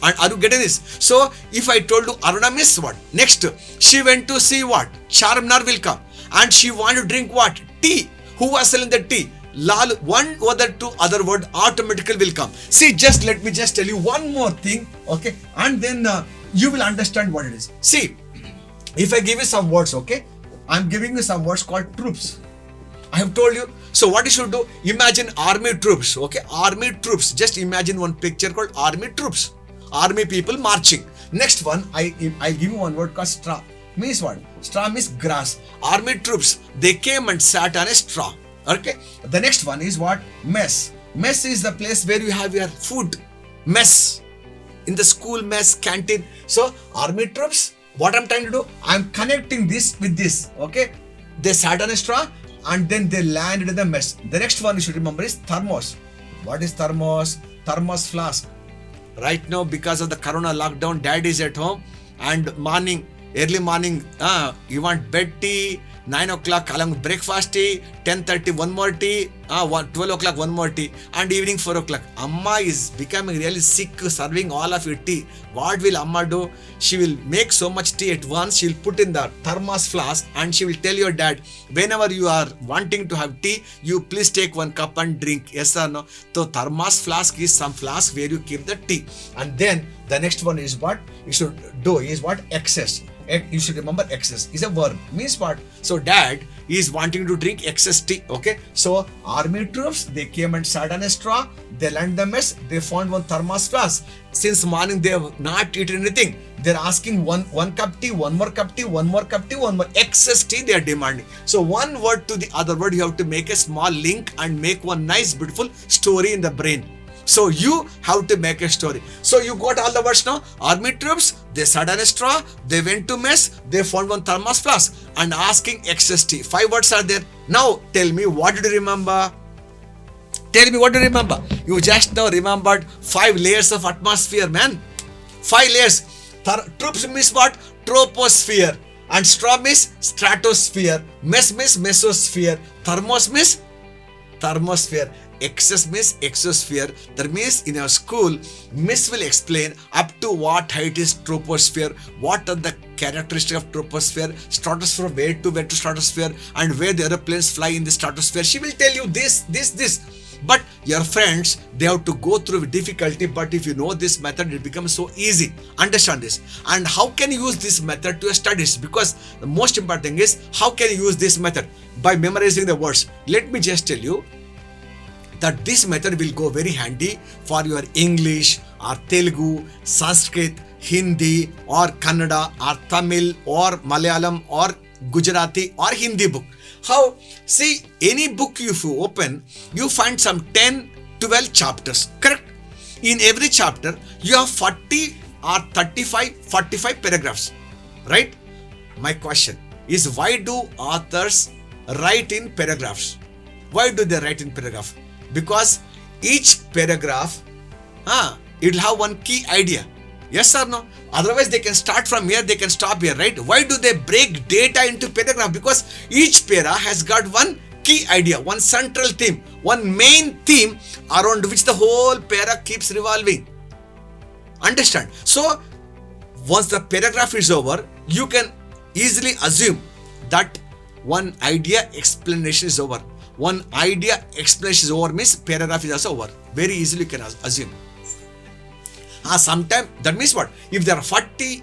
And are you getting this? So if I told you Aruna miss what? Next, she went to see what? Charminar will come. And she wanted to drink what? Tea. Who was selling the tea? Lal, one other two other word automatically will come. See, just let me just tell you one more thing, okay? And then you will understand what it is. See, if I give you some words, okay? I'm giving you some words called troops. I have told you. So what you should do? Imagine army troops, okay? Army troops. Just imagine one picture called army troops. Army people marching. Next one, I give you one word called straw. Means what? Straw means grass. Army troops, they came and sat on a straw. Okay. The next one is what? Mess. Mess is the place where you have your food. Mess. In the school mess, canteen. So army troops, what I'm trying to do? I'm connecting this with this. Okay. They sat on a straw and then they landed in the mess. The next one you should remember is thermos. What is thermos? Thermos flask. Right now, because of the corona lockdown, dad is at home and early morning, you want bed tea, 9 o'clock along with breakfast tea, 10:30 one more tea, 12 o'clock one more tea, and evening 4 o'clock. Amma is becoming really sick serving all of your tea. What will Amma do? She will make so much tea at once, she will put in the thermos flask and she will tell your dad, whenever you are wanting to have tea, you please take one cup and drink. Yes or no? So thermos flask is some flask where you keep the tea. And then the next one is what you should do is what? Excess. You should remember excess is a verb. Means what? So dad is wanting to drink excess tea. Okay. So army troops, they came and sat on a straw. They landed the mess. They found one thermos flask. Since morning they have not eaten anything. They're asking one cup tea, one more cup tea, one more cup tea, one more excess tea they are demanding. So one word to the other word, you have to make a small link and make one nice beautiful story in the brain. So you have to make a story. So you got all the words now. Army troops, they sat on a straw, they went to mess, they found one thermos flask and asking excess tea. 5 words are there. Now tell me, what did you remember? Tell me what do you remember? You just now remembered 5 layers of atmosphere, man. 5 layers. Troops means what? Troposphere. And straw means stratosphere. Mess means mesosphere. Thermos means thermosphere. Excess means exosphere. That means in our school, Miss will explain up to what height is troposphere, what are the characteristics of troposphere, stratosphere, where to stratosphere, and where the aeroplanes fly in the stratosphere. She will tell you this. But your friends, they have to go through difficulty. But if you know this method, it becomes so easy. Understand this. And how can you use this method to your studies? Because the most important thing is, how can you use this method? By memorizing the words. Let me just tell you that this method will go very handy for your English or Telugu, Sanskrit, Hindi or Kannada or Tamil or Malayalam or Gujarati or Hindi book. How? See, any book if you open, you find some 10, 12 chapters, correct? In every chapter, you have 40 or 35, 45 paragraphs, right? My question is, why do authors write in paragraphs? Why do they write in paragraph? Because each paragraph, it will have one key idea. Yes or no? Otherwise, they can start from here, they can stop here, right? Why do they break data into paragraph? Because each para has got one key idea, one central theme, one main theme around which the whole para keeps revolving. Understand? So, once the paragraph is over, you can easily assume that one idea explanation is over. One idea explanation is over means paragraph is also over. Very easily you can assume. Sometimes that means what? If there are 40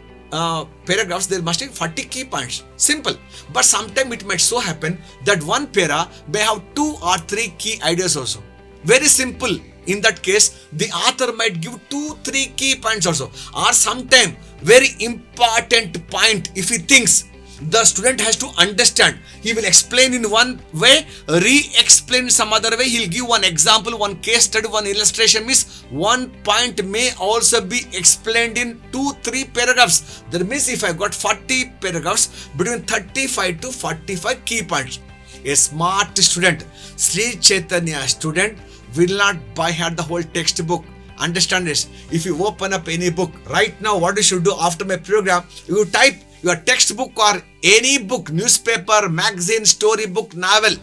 paragraphs, there must be 40 key points. Simple. But sometimes it might so happen that one para may have 2 or 3 key ideas also. Very simple. In that case, the author might give 2-3 key points also. Or sometimes very important point, if he thinks the student has to understand, he will explain in one way, re-explain some other way. He'll give one example, one case study, one illustration. Means one point may also be explained in 2-3 paragraphs. That means if I got 40 paragraphs, between 35 to 45 key points. A smart student, Sri Chaitanya student, will not buy the whole textbook. Understand this. If you open up any book right now, what you should do after my program, you type your textbook or any book, newspaper, magazine, storybook, novel,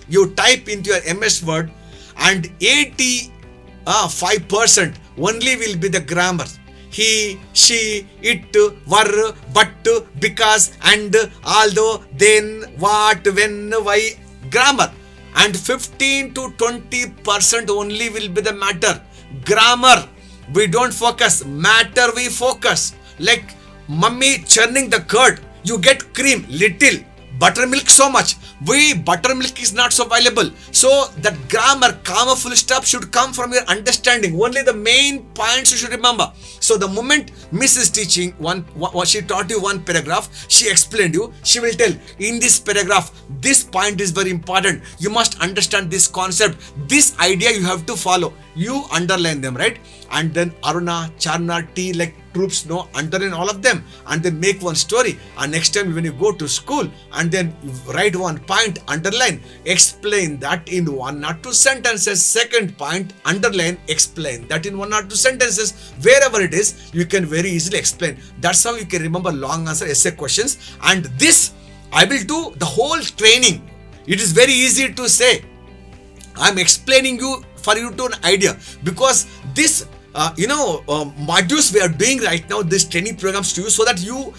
you type into your MS Word and 85% only will be the grammar. He, she, it, were, but, because, and, although, then, what, when, why, grammar. And 15 to 20% only will be the matter. Grammar, we don't focus. Matter, we focus. Like mummy churning the curd, you get cream, little. Buttermilk, so much. Buttermilk is not so valuable. So that grammar, comma, full stop should come from your understanding. Only the main points you should remember. So the moment Miss is teaching she taught you one paragraph, she explained you, she will tell, in this paragraph, this point is very important. You must understand this concept. This idea you have to follow. You underline them, right? And then Aruna, Charna, T, like troops, no, underline all of them and then make one story. And next time when you go to school and then write one point, underline, explain that in 1 or 2 sentences. Second point, underline, explain that in 1 or 2 sentences. Wherever it is, you can very easily explain. That's how you can remember long answer essay questions. And this, I will do the whole training. It is very easy to say. I'm explaining you for you to an idea, because this modules we are doing right now, this training programs to you, so that you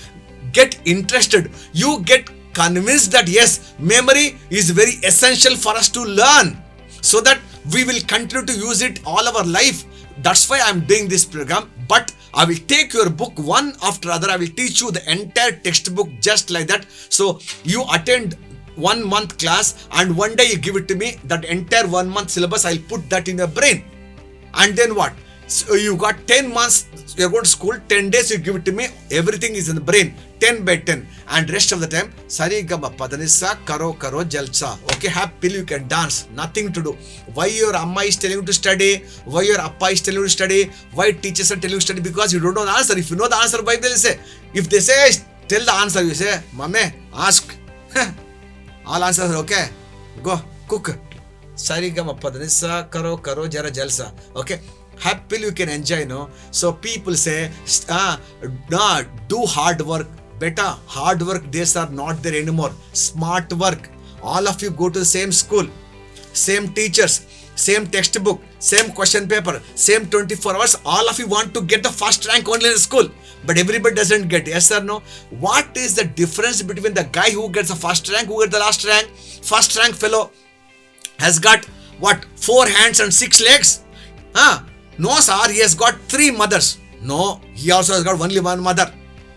get interested, you get convinced that yes, memory is very essential for us to learn, so that we will continue to use it all our life. That's why I'm doing this program. But I will take your book one after other. I will teach you the entire textbook just like that. So you attend 1 month class and one day you give it to me, that entire 1 month syllabus, I'll put that in your brain. And then what? So you got 10 months, you're going to school, 10 days you give it to me, everything is in the brain, 10 by 10. And rest of the time, Sari Gama Padanissa, Karo Jalsa. Okay, happily you can dance, nothing to do. Why your Amma is telling you to study, why your Appa is telling you to study, why teachers are telling you to study? Because you don't know the answer. If you know the answer, why they'll say? If they say, tell the answer, you say, Mame, ask. All answers are okay. Go, cook. Sari Gama Padanissa, Karo Jara Jalsa. Okay. Happily you can enjoy, no? So people say, do hard work. Better, hard work days are not there anymore. Smart work. All of you go to the same school, same teachers, same textbook, same question paper, same 24 hours. All of you want to get the first rank only in the school. But everybody doesn't get, yes or no? What is the difference between the guy who gets the first rank, who gets the last rank? First rank fellow has got, what, 4 hands and 6 legs? No sir, he has got 3 mothers. No, he also has got only 1 mother.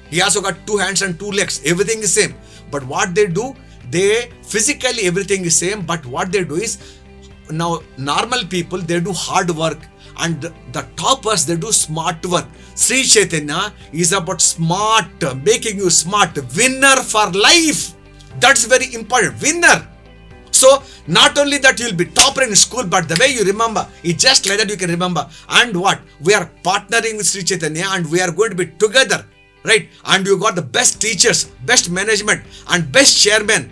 He also got 2 hands and 2 legs. Everything is same. But what they do, they physically everything is same. But what they do is, now normal people, they do hard work. And the toppers, they do smart work. Sri Chaitanya is about smart, making you smart. Winner for life. That's very important. Winner. So, not only that you will be topper in school, but the way you remember, it's just like that you can remember. And what? We are partnering with Sri Chaitanya and we are going to be together, right? And you got the best teachers, best management and best chairman,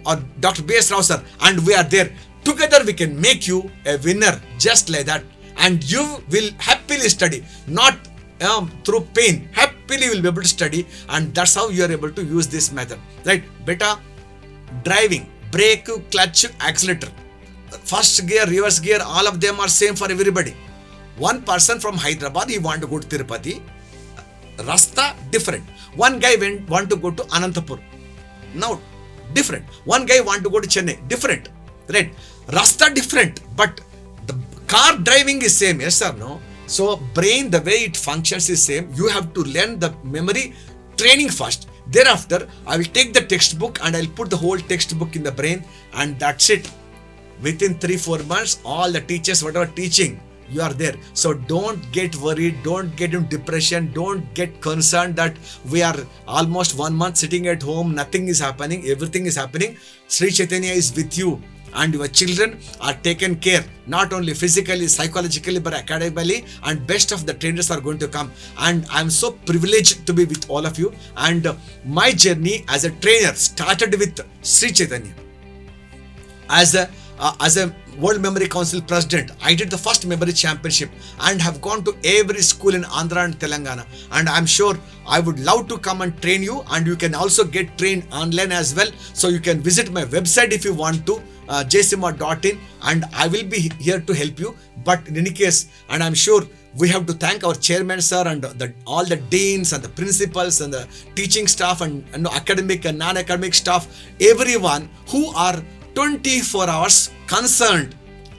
or Dr. B.S. Rao sir, and we are there. Together we can make you a winner, just like that. And you will happily study, not through pain. Happily you will be able to study, and that's how you are able to use this method, right? Better driving. Brake, clutch, accelerator. First gear, reverse gear, all of them are same for everybody. One person from Hyderabad, he want to go to Tirupati. Rasta, different. One guy want to go to Anantapur. Now, different. One guy want to go to Chennai. Different. Right? Rasta, different. But the car driving is same. Yes or no? So, brain, the way it functions is same. You have to learn the memory training first. Thereafter, I will take the textbook and I'll put the whole textbook in the brain, and that's it. Within 3-4 months, all the teachers, whatever teaching, you are there. So don't get worried, don't get into depression, don't get concerned that we are almost 1 month sitting at home, nothing is happening, everything is happening. Sri Chaitanya is with you. And your children are taken care, not only physically, psychologically, but academically, and best of the trainers are going to come. And I'm so privileged to be with all of you. And my journey as a trainer started with Sri Chaitanya. As a World Memory Council president. I did the first memory championship and have gone to every school in Andhra and Telangana. And I'm sure I would love to come and train you, and you can also get trained online as well. So you can visit my website if you want to, jsima.in, and I will be here to help you. But in any case, and I'm sure we have to thank our chairman sir and all the deans and the principals and the teaching staff and academic and non-academic staff, everyone who are 24 hours concerned,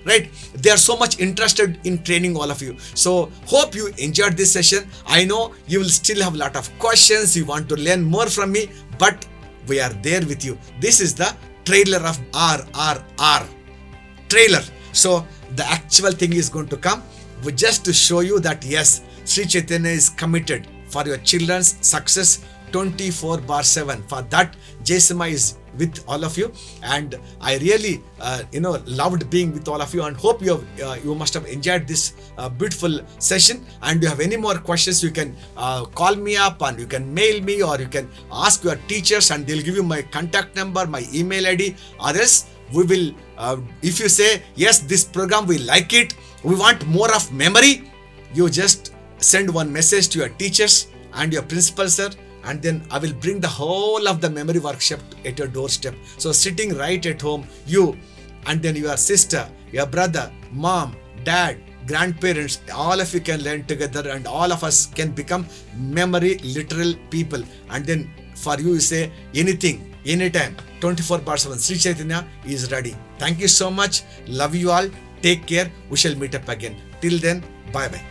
right? They are so much interested in training all of you. So hope you enjoyed this session. I know you will still have a lot of questions, you want to learn more from me, but we are there with you. This is the trailer of RRR trailer. So the actual thing is going to come. We just to show you that yes, Sri Chaitanya is committed for your children's success 24/7. For that, JSima is with all of you, and I really loved being with all of you, and hope you must have enjoyed this beautiful session. And you have any more questions, you can call me up, and you can mail me, or you can ask your teachers, and they'll give you my contact number, my email ID. Others, we will if you say yes, this program we like it, we want more of memory, you just send one message to your teachers and your principal sir, and then I will bring the whole of the memory workshop at your doorstep. So sitting right at home, you and then your sister, your brother, mom, dad, grandparents, all of you can learn together, and all of us can become memory literal people. And then for you say anything, anytime, 24/7, Sri Chaitanya is ready. Thank you so much. Love you all. Take care. We shall meet up again. Till then, bye bye.